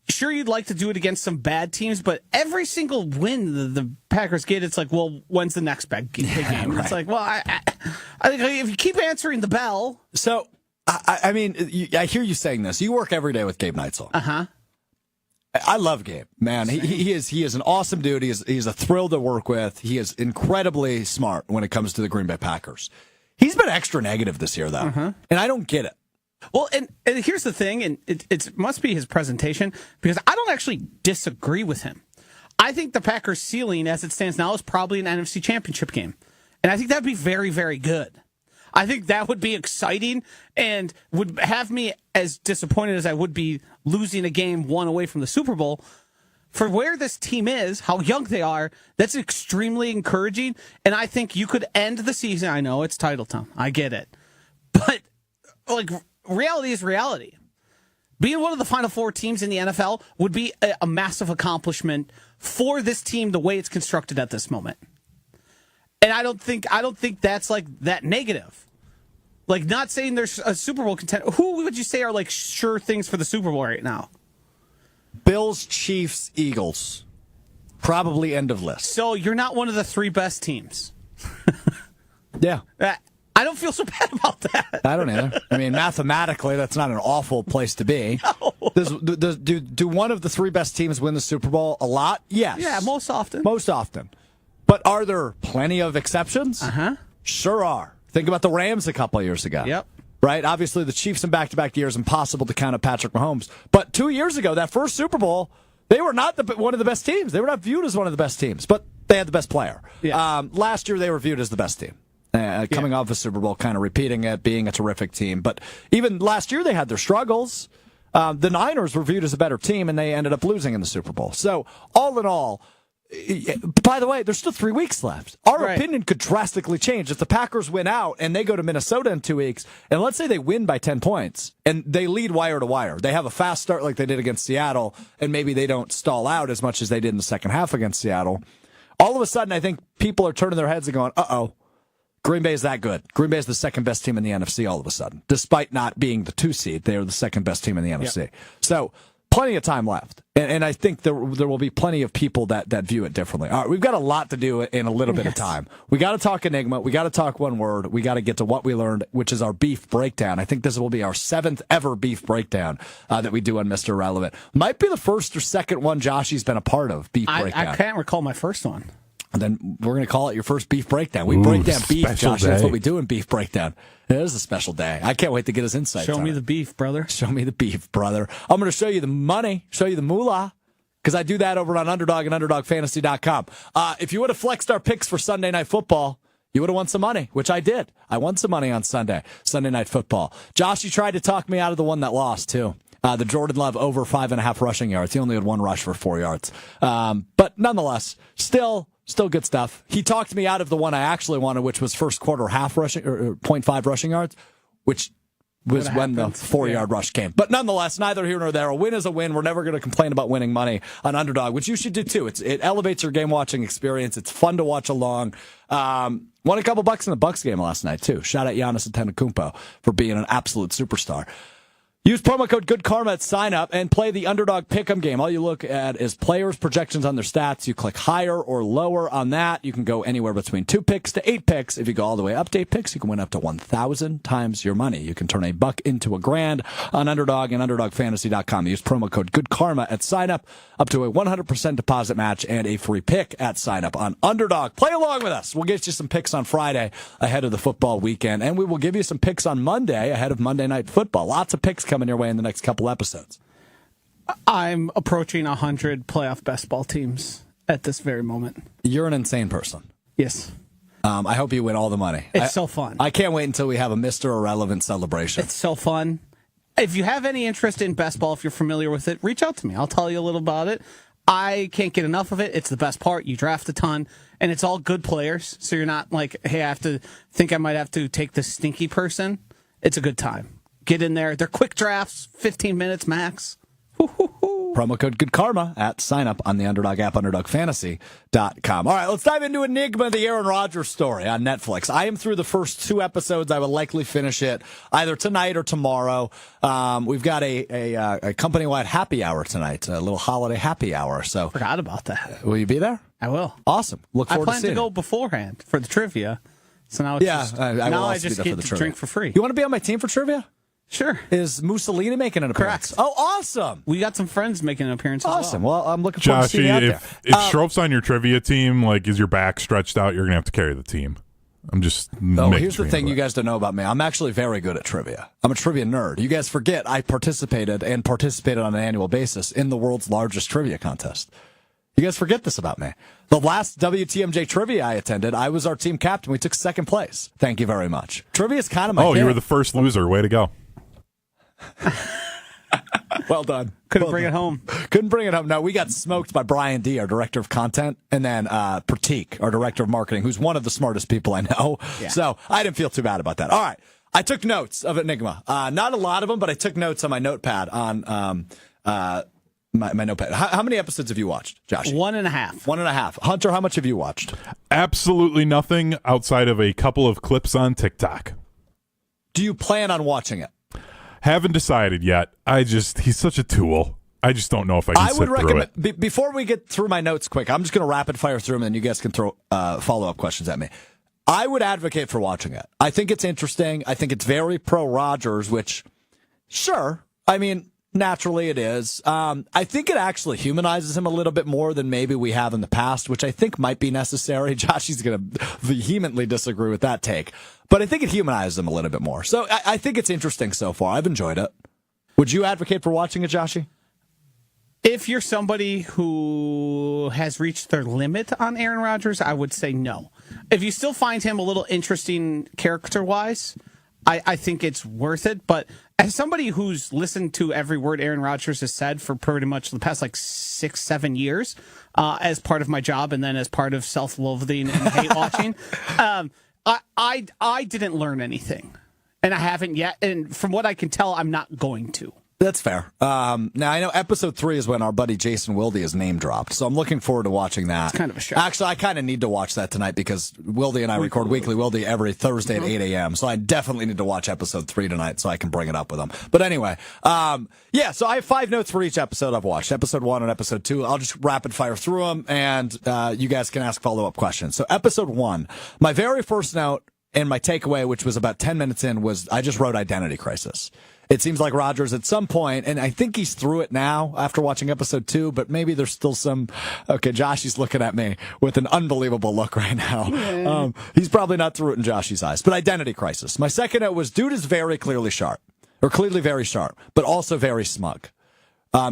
Sure, you'd like to do it against some bad teams, but every single win the Packers get, it's like, well, when's the next big game? Right. It's like, well, I think if you keep answering the bell. So, I mean, I hear you saying this. You work every day with Gabe Neitzel. Uh-huh. I love Gabe, man. He is an awesome dude. He's a thrill to work with. He is incredibly smart when it comes to the Green Bay Packers. He's been extra negative this year, though, and I don't get it. Well, and here's the thing, and it must be his presentation, because I don't actually disagree with him. I think the Packers' ceiling, as it stands now, is probably an NFC Championship game, and I think that'd be very, very good. I think that would be exciting and would have me as disappointed as I would be losing a game 1 away from the Super Bowl. For where this team is, how young they are, that's extremely encouraging. And I think you could end the season. I know it's title time. I get it. But reality is reality. Being one of the Final Four teams in the NFL would be a massive accomplishment for this team the way it's constructed at this moment. And I don't think that's like that negative. Like, not saying there's a Super Bowl contender. Who would you say are like sure things for the Super Bowl right now? Bills, Chiefs, Eagles. Probably end of list. So you're not one of the 3 best teams. Yeah. I don't feel so bad about that. I don't either. I mean, mathematically, that's not an awful place to be. No. Do one of the 3 best teams win the Super Bowl a lot? Yes. Yeah, most often. Most often. But are there plenty of exceptions? Uh-huh. Sure are. Think about the Rams a couple of years ago. Yep. Right? Obviously, the Chiefs in back-to-back years, impossible to count out Patrick Mahomes. But 2 years ago, that first Super Bowl, they were not one of the best teams. They were not viewed as one of the best teams, but they had the best player. Yeah. Last year, they were viewed as the best team. Coming off a Super Bowl, kind of repeating it, being a terrific team. But even last year, they had their struggles. The Niners were viewed as a better team, and they ended up losing in the Super Bowl. So, all in all, by the way, there's still 3 weeks left. Our opinion could drastically change. If the Packers win out and they go to Minnesota in 2 weeks, and let's say they win by 10 points, and they lead wire to wire. They have a fast start like they did against Seattle, and maybe they don't stall out as much as they did in the second half against Seattle. All of a sudden, I think people are turning their heads and going, uh-oh. Green Bay is that good. Green Bay is the second best team in the NFC all of a sudden. Despite not being the 2 seed, they are the second best team in the NFC. So, plenty of time left. And I think there will be plenty of people that view it differently. All right, we've got a lot to do in a little bit of time. We got to talk Enigma. We got to talk one word. We got to get to what we learned, which is our beef breakdown. I think this will be our 7th ever beef breakdown that we do on Mr. Irrelevant. Might be the first or second one Joshy's been a part of, beef breakdown. I can't recall my first one. And then we're going to call it your first beef breakdown. We break down beef, Josh. That's what we do in beef breakdown. It is a special day. I can't wait to get his insights. Show me the beef, brother. Show me the beef, brother. I'm going to show you the money, show you the moolah, because I do that over on Underdog and UnderdogFantasy.com. If you would have flexed our picks for Sunday Night Football, you would have won some money, which I did. I won some money on Sunday Night Football. Josh, you tried to talk me out of the one that lost, too. The Jordan Love over 5.5 rushing yards. He only had 1 rush for 4 yards. But nonetheless, still good stuff. He talked me out of the one I actually wanted, which was first quarter half rushing, or 0.5 rushing yards, which was when the 4-yard rush came. But nonetheless, neither here nor there. A win is a win. We're never going to complain about winning money on Underdog, which you should do too. It elevates your game watching experience. It's fun to watch along. Won a couple bucks in the Bucks game last night too. Shout out Giannis Antetokounmpo for being an absolute superstar. Use promo code GoodKarma at sign up and play the Underdog Pick'em game. All you look at is players' projections on their stats. You click higher or lower on that. You can go anywhere between 2 picks to 8 picks. If you go all the way up to 8 picks, you can win up to 1,000 times your money. You can turn a buck into $1,000 on Underdog and UnderdogFantasy.com. Use promo code GoodKarma at sign up to a 100% deposit match and a free pick at sign up on Underdog. Play along with us. We'll get you some picks on Friday ahead of the football weekend, and we will give you some picks on Monday ahead of Monday Night Football. Lots of picks coming your way in the next couple episodes. I'm approaching 100 playoff best ball teams at this very moment. You're an insane person. Yes. I hope you win all the money. It's so fun. I can't wait until we have a Mr. Irrelevant celebration. It's so fun. If you have any interest in best ball, if you're familiar with it, reach out to me. I'll tell you a little about it. I can't get enough of it. It's the best part. You draft a ton, and it's all good players. So you're not like, hey, I might have to take the stinky person. It's a good time. Get in there. They're quick drafts, 15 minutes max. Promo code GoodKarma at sign up on the Underdog app, UnderdogFantasy.com. All right, let's dive into Enigma, the Aaron Rodgers story on Netflix. I am through the first 2 episodes. I will likely finish it either tonight or tomorrow. We've got a company-wide happy hour tonight, a little holiday happy hour. So Forgot about that. will you be there? I will. Awesome. Look forward I plan to go beforehand for the trivia. So now it's I just get to drink for free. You want to be on my team for trivia? Sure. Is Mussolini making an appearance? Correct. Oh, awesome. We got some friends making an appearance Awesome. as well. Well, I'm looking forward to seeing you out there. If Strouf's on your trivia team, like, is your back stretched out, you're going to have to carry the team. I'm just here's the thing you guys don't know about me. I'm actually very good at trivia. I'm a trivia nerd. You guys forget I participated on an annual basis in the world's largest trivia contest. You guys forget this about me. The last WTMJ trivia I attended, I was our team captain. We took 2nd place. Thank you very much. Trivia is kind of my thing. You were the first loser. Way to go. Well done. Couldn't bring it home. Couldn't bring it home. No, we got smoked by Brian D., our director of content, and then Pratik, our director of marketing, who's one of the smartest people I know. Yeah. So I didn't feel too bad about that. All right. I took notes of Enigma. Not a lot of them, but I took notes on my notepad on my notepad. How many episodes have you watched, Josh? 1.5. 1.5. Hunter, how much have you watched? Absolutely nothing outside of a couple of clips on TikTok. Do you plan on watching it? Haven't decided yet. He's such a tool. I just don't know if I can sit through it. Before we get through my notes quick, I'm just going to rapid fire through them, and then you guys can throw follow-up questions at me. I would advocate for watching it. I think it's interesting. I think it's very pro-Rodgers, which, sure, I mean, naturally it is. I think it actually humanizes him a little bit more than maybe we have in the past, which I think might be necessary. Josh is going to vehemently disagree with that take. But I think it humanizes him a little bit more. So I think it's interesting so far. I've enjoyed it. Would you advocate for watching it, Joshy? If you're somebody who has reached their limit on Aaron Rodgers, I would say no. If you still find him a little interesting character-wise, I think it's worth it. But as somebody who's listened to every word Aaron Rodgers has said for pretty much the past 6-7 years, as part of my job and then as part of self-loathing and hate watching, I didn't learn anything. And I haven't yet. And from what I can tell, I'm not going to. That's fair. Now, I know episode 3 is when our buddy Jason Wilde is name dropped, so I'm looking forward to watching that. It's kind of a shock. Actually, I kind of need to watch that tonight because Wilde and I record Weekly Wilde every Thursday at 8 a.m., so I definitely need to watch episode 3 tonight so I can bring it up with him. But anyway, so I have 5 notes for each episode I've watched, episode 1 and episode 2. I'll just rapid fire through them, and you guys can ask follow-up questions. So episode 1, my very first note and my takeaway, which was about 10 minutes in, was I just wrote identity crisis. It seems like Rodgers at some point, and I think he's through it now after watching episode 2, but maybe there's still some. Okay, Joshy's looking at me with an unbelievable look right now. Yeah. He's probably not through it in Joshy's eyes, but identity crisis. My second note was dude is very clearly sharp, or clearly very sharp, but also very smug.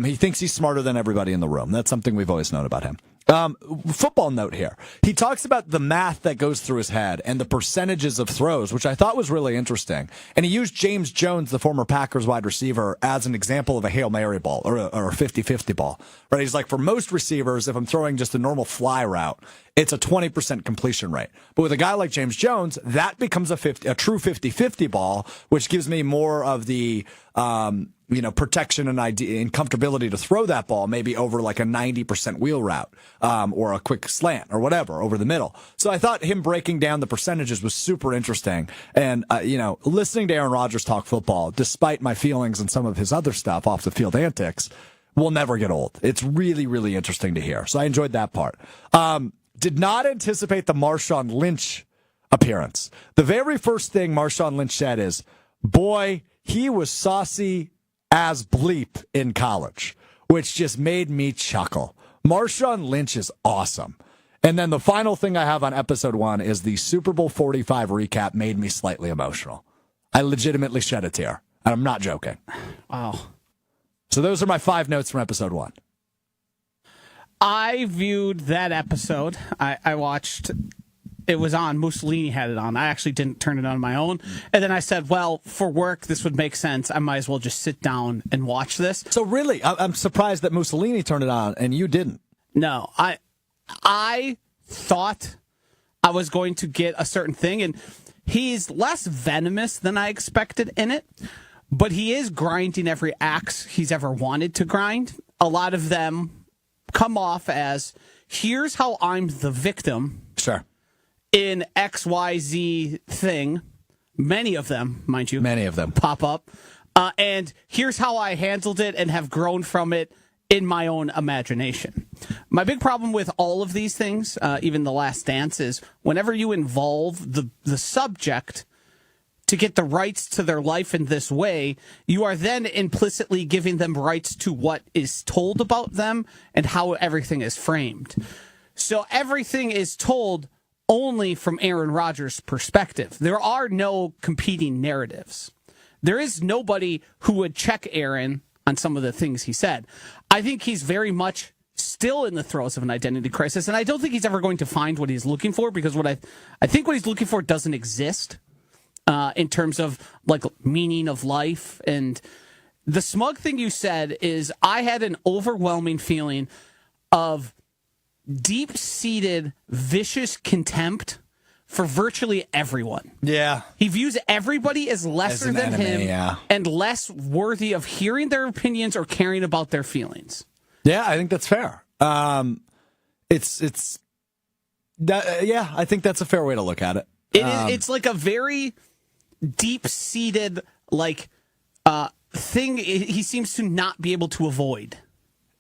He thinks he's smarter than everybody in the room. That's something we've always known about him. Football note here. He talks about the math that goes through his head and the percentages of throws, which I thought was really interesting. And he used James Jones, the former Packers wide receiver, as an example of a Hail Mary ball or a 50-50 ball. Right? He's like, for most receivers, if I'm throwing just a normal fly route, it's a 20% completion rate. But with a guy like James Jones, that becomes a true 50-50 ball, which gives me more of the protection and comfortability to throw that ball maybe over like a 90% wheel route or a quick slant or whatever over the middle. So I thought him breaking down the percentages was super interesting. And, listening to Aaron Rodgers talk football, despite my feelings and some of his other stuff off the field antics, will never get old. It's really, really interesting to hear. So I enjoyed that part. Did not anticipate the Marshawn Lynch appearance. The very first thing Marshawn Lynch said is, boy, he was saucy as bleep in college, which just made me chuckle. Marshawn Lynch is awesome. And then the final thing I have on episode 1 is the Super Bowl 45 recap made me slightly emotional. I legitimately shed a tear. And I'm not joking. Wow. So those are my 5 notes from episode 1. I viewed that episode. I watched. It was on. Mussolini had it on. I actually didn't turn it on my own. And then I said, well, for work, this would make sense. I might as well just sit down and watch this. So really, I'm surprised that Mussolini turned it on and you didn't. No, I thought I was going to get a certain thing, and he's less venomous than I expected in it, but he is grinding every axe he's ever wanted to grind. A lot of them come off as, here's how I'm the victim. Sure. In XYZ thing, many of them, mind you, many of them pop up. And here's how I handled it and have grown from it in my own imagination. My big problem with all of these things, even The Last Dance, is whenever you involve the subject to get the rights to their life in this way, you are then implicitly giving them rights to what is told about them and how everything is framed. So everything is told only from Aaron Rodgers' perspective. There are no competing narratives. There is nobody who would check Aaron on some of the things he said. I think he's very much still in the throes of an identity crisis, and I don't think he's ever going to find what he's looking for, because what I think what he's looking for doesn't exist in terms of like meaning of life. And the smug thing you said is, I had an overwhelming feeling of deep-seated, vicious contempt for virtually everyone. Yeah. He views everybody as lesser than enemy, him, yeah, and less worthy of hearing their opinions or caring about their feelings. Yeah, I think that's fair. I think that's a fair way to look at it. It's like a very deep-seated thing he seems to not be able to avoid.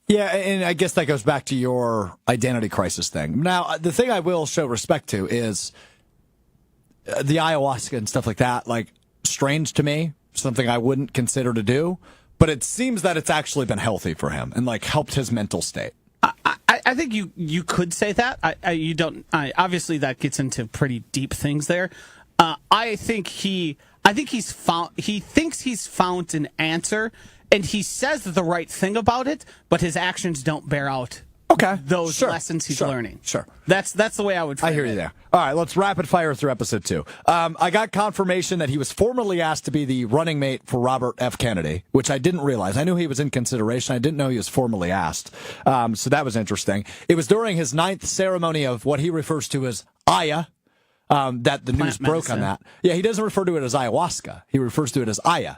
Yeah, and I guess that goes back to your identity crisis thing. Now, the thing I will show respect to is the ayahuasca and stuff like that, strange to me, something I wouldn't consider to do, but it seems that it's actually been healthy for him and helped his mental state. I think you could say that. You don't. Obviously, that gets into pretty deep things there. I think he thinks he's found an answer, and he says the right thing about it, but his actions don't bear out. Those lessons he's learning. Sure. That's the way I would frame it. I hear you there. All right, let's rapid fire through episode 2. I got confirmation that he was formally asked to be the running mate for Robert F. Kennedy, which I didn't realize. I knew he was in consideration. I didn't know he was formally asked. So that was interesting. It was during his 9th ceremony of what he refers to as Aya that the news broke on that. Yeah, he doesn't refer to it as ayahuasca. He refers to it as Aya,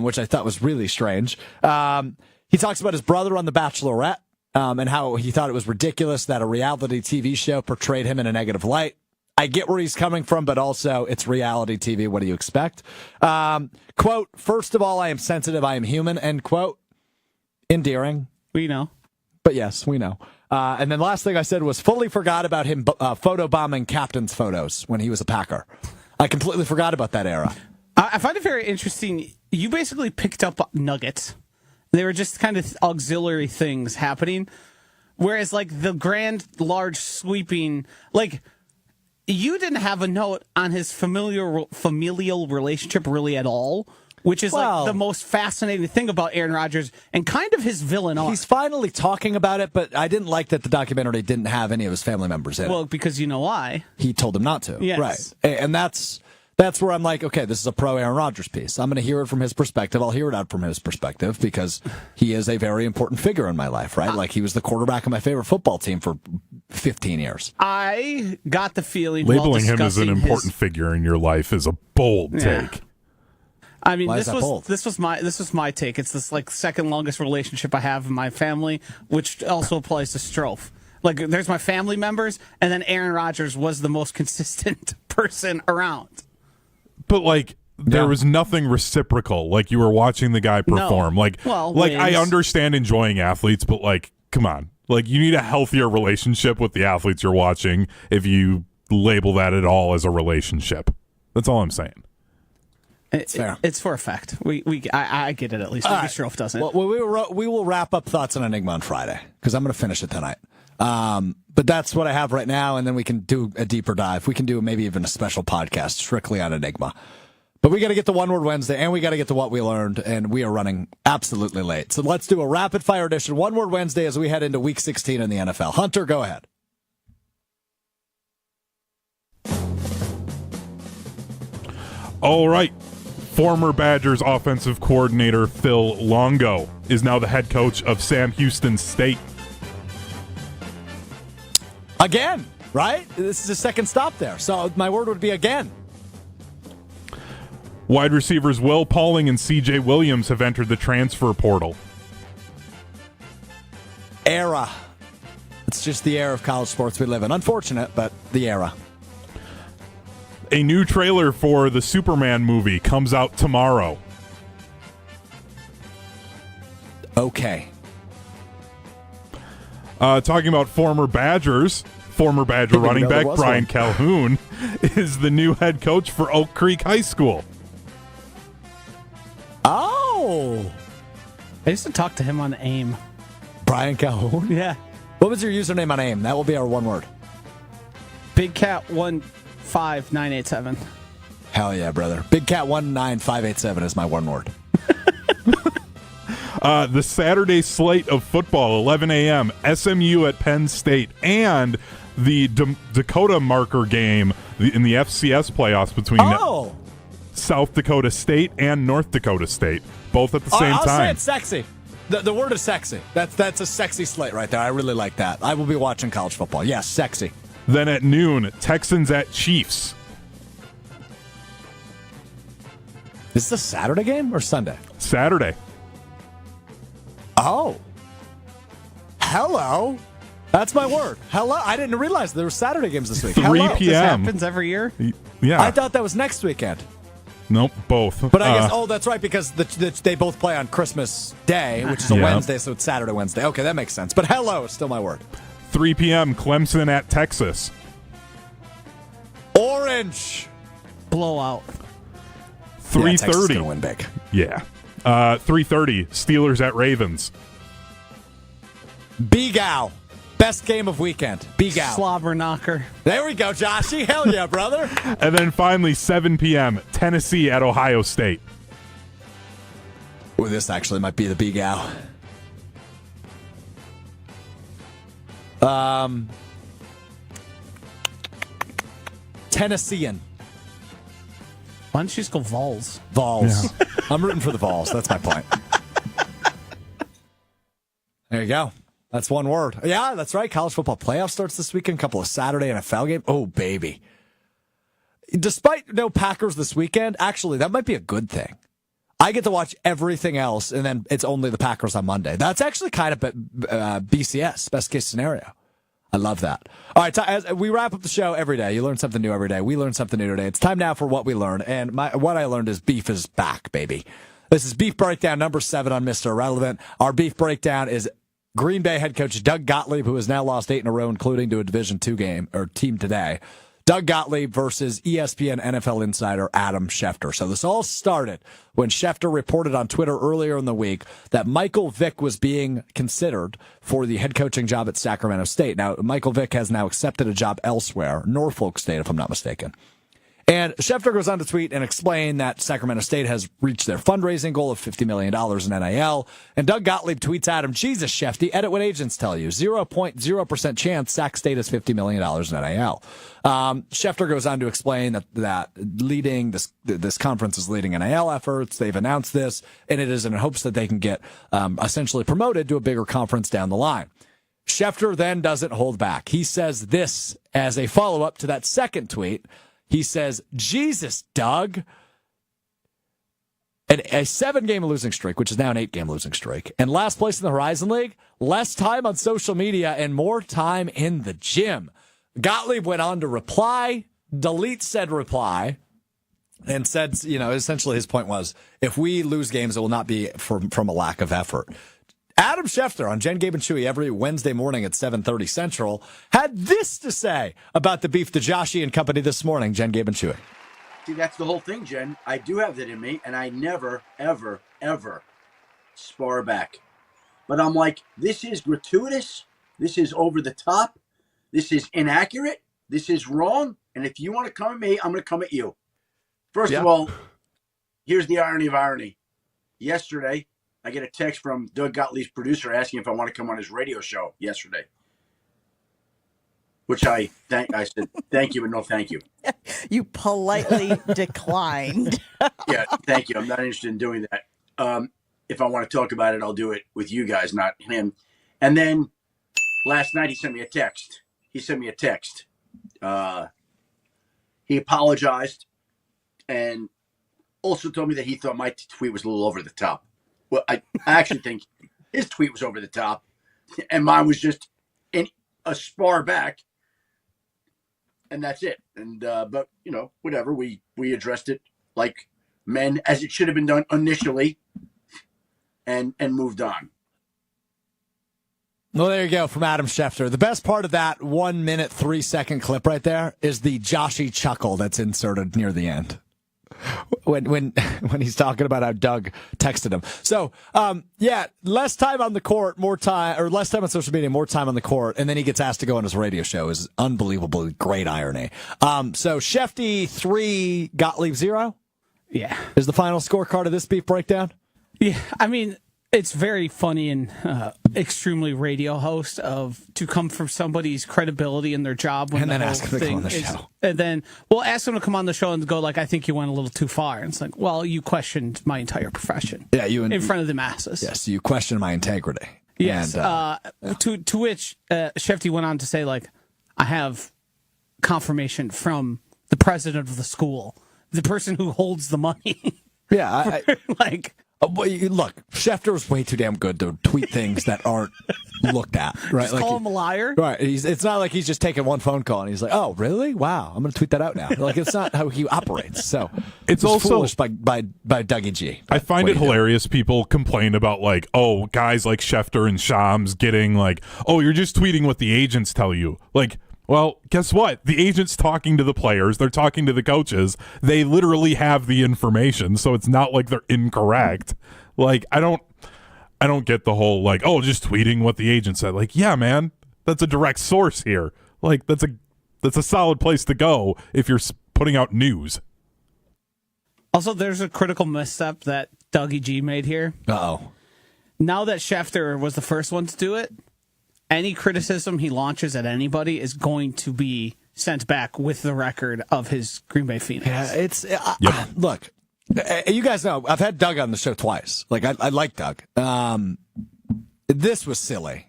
which I thought was really strange. He talks about his brother on The Bachelorette. And how he thought it was ridiculous that a reality TV show portrayed him in a negative light. I get where he's coming from, but also it's reality TV. What do you expect? Quote, first of all, I am sensitive. I am human. End quote. Endearing. We know. But yes, we know. And then last thing I said was fully forgot about him photobombing captain's photos when he was a Packer. I completely forgot about that era. I find it very interesting. You basically picked up nuggets. They were just kind of auxiliary things happening. Whereas, the grand, large, sweeping, you didn't have a note on his familial relationship really at all, which is the most fascinating thing about Aaron Rodgers and kind of his villain arc. He's finally talking about it, but I didn't like that the documentary didn't have any of his family members in it. Well, because you know why. He told them not to. Yes. Right. And that's where I'm like, okay, this is a pro Aaron Rodgers piece. I'm going to hear it from his perspective. I'll hear it out from his perspective because he is a very important figure in my life, right? He was the quarterback of my favorite football team for 15 years. I got the feeling labeling him as an important figure in your life is a bold take. I mean, this was my take. It's this second longest relationship I have in my family, which also applies to Strouf. There's my family members, and then Aaron Rodgers was the most consistent person around. But there was nothing reciprocal. You were watching the guy perform. No. I understand enjoying athletes, but come on. You need a healthier relationship with the athletes you're watching if you label that at all as a relationship. That's all I'm saying. It's fair. It's for effect. I get it at least. Maybe Strouf doesn't. Well, we will wrap up thoughts on Enigma on Friday because I'm going to finish it tonight. But that's what I have right now, and then we can do a deeper dive. We can do maybe even a special podcast strictly on Enigma. But we got to get to One Word Wednesday, and we got to get to what we learned, and we are running absolutely late. So let's do a rapid-fire edition, One Word Wednesday, as we head into Week 16 in the NFL. Hunter, go ahead. All right. Former Badgers offensive coordinator Phil Longo is now the head coach of Sam Houston State. Again, right? This is a second stop there. So my word would be again. Wide receivers Will Pauling and C.J. Williams have entered the transfer portal. Era. It's just the era of college sports we live in. Unfortunate, but the era. A new trailer for the Superman movie comes out tomorrow. Okay. Talking about former Badger running back Brian Calhoun is the new head coach for Oak Creek High School. Oh. I used to talk to him on AIM. Brian Calhoun? Yeah. What was your username on AIM? That will be our one word. Big Cat 15987. Hell yeah, brother. Big Cat 19587 is my one word. The Saturday slate of football, 11 a.m., SMU at Penn State, and the Dakota marker game in the FCS playoffs between South Dakota State and North Dakota State, both at the same time. I'll say it's sexy. The word is sexy. That's a sexy slate right there. I really like that. I will be watching college football. Yes, sexy. Then at noon, Texans at Chiefs. Is this a Saturday game or Sunday? Saturday. Oh. Hello. That's my word. Hello. I didn't realize there were Saturday games this week. 3 Hello. p.m. This happens every year. Yeah. I thought that was next weekend. Nope, both. But I guess, that's right, because they both play on Christmas Day, which is a Yeah. Wednesday, so it's Saturday, Wednesday. Okay, that makes sense. But hello is still my word. 3 p.m. Clemson at Texas. Orange. Blowout. 3:30. Texas is 3:30. gonna win big. Yeah. 3:30. Steelers at Ravens. Begow. Best game of weekend. Begow. Slobber knocker. There we go, Joshy. Hell yeah, brother. And then finally 7 p.m. Tennessee at Ohio State. Ooh, this actually might be the Begow. Tennessean. Why don't you just go Vols? Vols. Yeah. I'm rooting for the Vols. That's my point. There you go. That's one word. Yeah, that's right. College football playoff starts this weekend. Couple of Saturday NFL games. Oh, baby. Despite no Packers this weekend, actually, that might be a good thing. I get to watch everything else, and then it's only the Packers on Monday. That's actually kind of BCS, best case scenario. I love that. All right, as we wrap up the show every day. You learn something new every day. We learn something new today. It's time now for What We Learned, and what I learned is beef is back, baby. This is Beef Breakdown number 7 on Mr. Irrelevant. Our Beef Breakdown is Green Bay head coach Doug Gottlieb, who has now lost 8 in a row, including to a Division II game or team today. Doug Gottlieb versus ESPN NFL insider Adam Schefter. So this all started when Schefter reported on Twitter earlier in the week that Michael Vick was being considered for the head coaching job at Sacramento State. Now, Michael Vick has now accepted a job elsewhere, Norfolk State, if I'm not mistaken. And Schefter goes on to tweet and explain that Sacramento State has reached their fundraising goal of $50 million in NIL. And Doug Gottlieb tweets at him, Jesus, Shefty, edit what agents tell you. 0.0% chance Sac State has $50 million in NIL. Schefter goes on to explain that leading this conference is leading NIL efforts. They've announced this, and it is in hopes that they can get essentially promoted to a bigger conference down the line. Schefter then doesn't hold back. He says this as a follow-up to that second tweet. He says, Jesus, Doug. And a 7-game losing streak, which is now an 8-game losing streak. And last place in the Horizon League, less time on social media and more time in the gym. Gottlieb went on to reply, delete said reply, and said, essentially his point was, if we lose games, it will not be from a lack of effort. Adam Schefter on Jen, Gabe, and Chewy every Wednesday morning at 7:30 Central had this to say about the beef to Joshy and company this morning. Jen, Gabe, and Chewy. See, that's the whole thing, Jen. I do have that in me, and I never, ever, ever spar back. But I'm like, this is gratuitous. This is over the top. This is inaccurate. This is wrong. And if you want to come at me, I'm going to come at you. First of all, here's the irony of irony. Yesterday, I get a text from Doug Gottlieb's producer asking if I want to come on his radio show yesterday. Which I said, thank you, but no thank you. You politely declined. Yeah, thank you. I'm not interested in doing that. If I want to talk about it, I'll do it with you guys, not him. And then last night he sent me a text. He apologized and also told me that he thought my tweet was a little over the top. Well, I actually think his tweet was over the top, and mine was just a spar back, and that's it. And but whatever, we addressed it like men, as it should have been done initially, and moved on. Well, there you go from Adam Schefter. The best part of that 1 minute, 3 second clip right there is the Joshy chuckle that's inserted near the end. When he's talking about how Doug texted him. So, less time on the court, more time, or less time on social media, more time on the court, and then he gets asked to go on his radio show is unbelievably great irony. So Shefty 3, Gottlieb 0? Yeah. Is the final scorecard of this beef breakdown? Yeah, I mean, it's very funny and extremely radio host to come from somebody's credibility in their job when and the then whole ask them to come on the is, show. and then we'll ask them to come on the show and go like, I think you went a little too far. And it's like, well, you questioned my entire profession. Yeah, in front of the masses. Yes, you questioned my integrity. Yes. And, to which Shefty went on to say, like, I have confirmation from the president of the school, the person who holds the money. Yeah, like. Look, Schefter was way too damn good to tweet things that aren't looked at. Right? Just call him a liar. Right. It's not like he's just taking one phone call and he's like, "Oh, really? Wow, I'm going to tweet that out now." Like, it's not how he operates. So It's also foolish by Dougie G. I find What it do you do? hilarious. People complain about like, oh, guys like Schefter and Shams getting like, oh, you're just tweeting what the agents tell you. Like, well, guess what? The agents talking to the players, they're talking to the coaches. They literally have the information, so it's not like they're incorrect. Like, I don't get the whole like, oh, just tweeting what the agent said. Like, yeah, man, that's a direct source here. Like, that's a solid place to go if you're putting out news. Also, there's a critical misstep that Dougie G made here. Uh-oh. Now that Schefter was the first one to do it, any criticism he launches at anybody is going to be sent back with the record of his Green Bay Phoenix. Yeah, it's look. You guys know I've had Doug on the show twice. Like I like Doug. This was silly.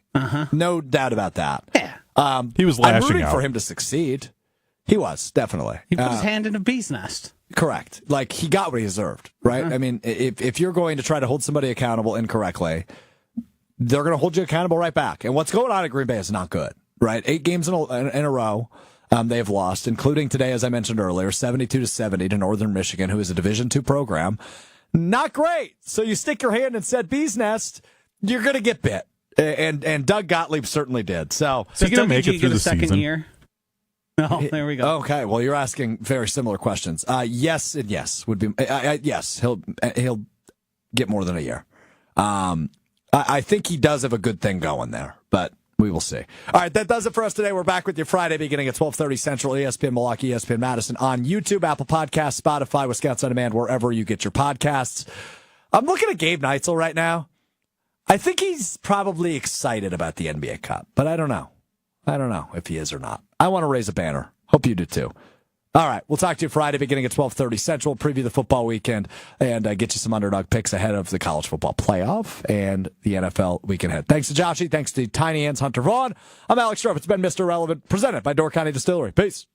No doubt about that. Yeah. He was I'm lashing rooting out for him to succeed. He was definitely. He put his hand in a bee's nest. Correct. Like, he got what he deserved, right? I mean, if you're going to try to hold somebody accountable incorrectly, they're going to hold you accountable right back. And what's going on at Green Bay is not good, right? 8 games in a row they have lost, including today, as I mentioned earlier, 72-70 to Northern Michigan, who is a Division II program. Not great. So you stick your hand in said bee's nest, you're going to get bit. And Doug Gottlieb certainly did. So Is he going to make Dougie it through get a the second season? year? No, there we go. Okay, well, you're asking very similar questions. Yes and yes would be. Yes, he'll get more than a year. I think he does have a good thing going there, but we will see. All right, that does it for us today. We're back with you Friday beginning at 12:30 Central, ESPN Milwaukee, ESPN Madison, on YouTube, Apple Podcasts, Spotify, Wisconsin On Demand, wherever you get your podcasts. I'm looking at Gabe Neitzel right now. I think he's probably excited about the NBA Cup, but I don't know. I don't know if he is or not. I want to raise a banner. Hope you do too. All right, we'll talk to you Friday beginning at 12:30 Central, preview the football weekend, and get you some underdog picks ahead of the college football playoff and the NFL weekend ahead. Thanks to Joshy. Thanks to Tiny Hands Hunter Vaughn. I'm Alex Strouf. It's been Mr. Relevant, presented by Door County Distillery. Peace.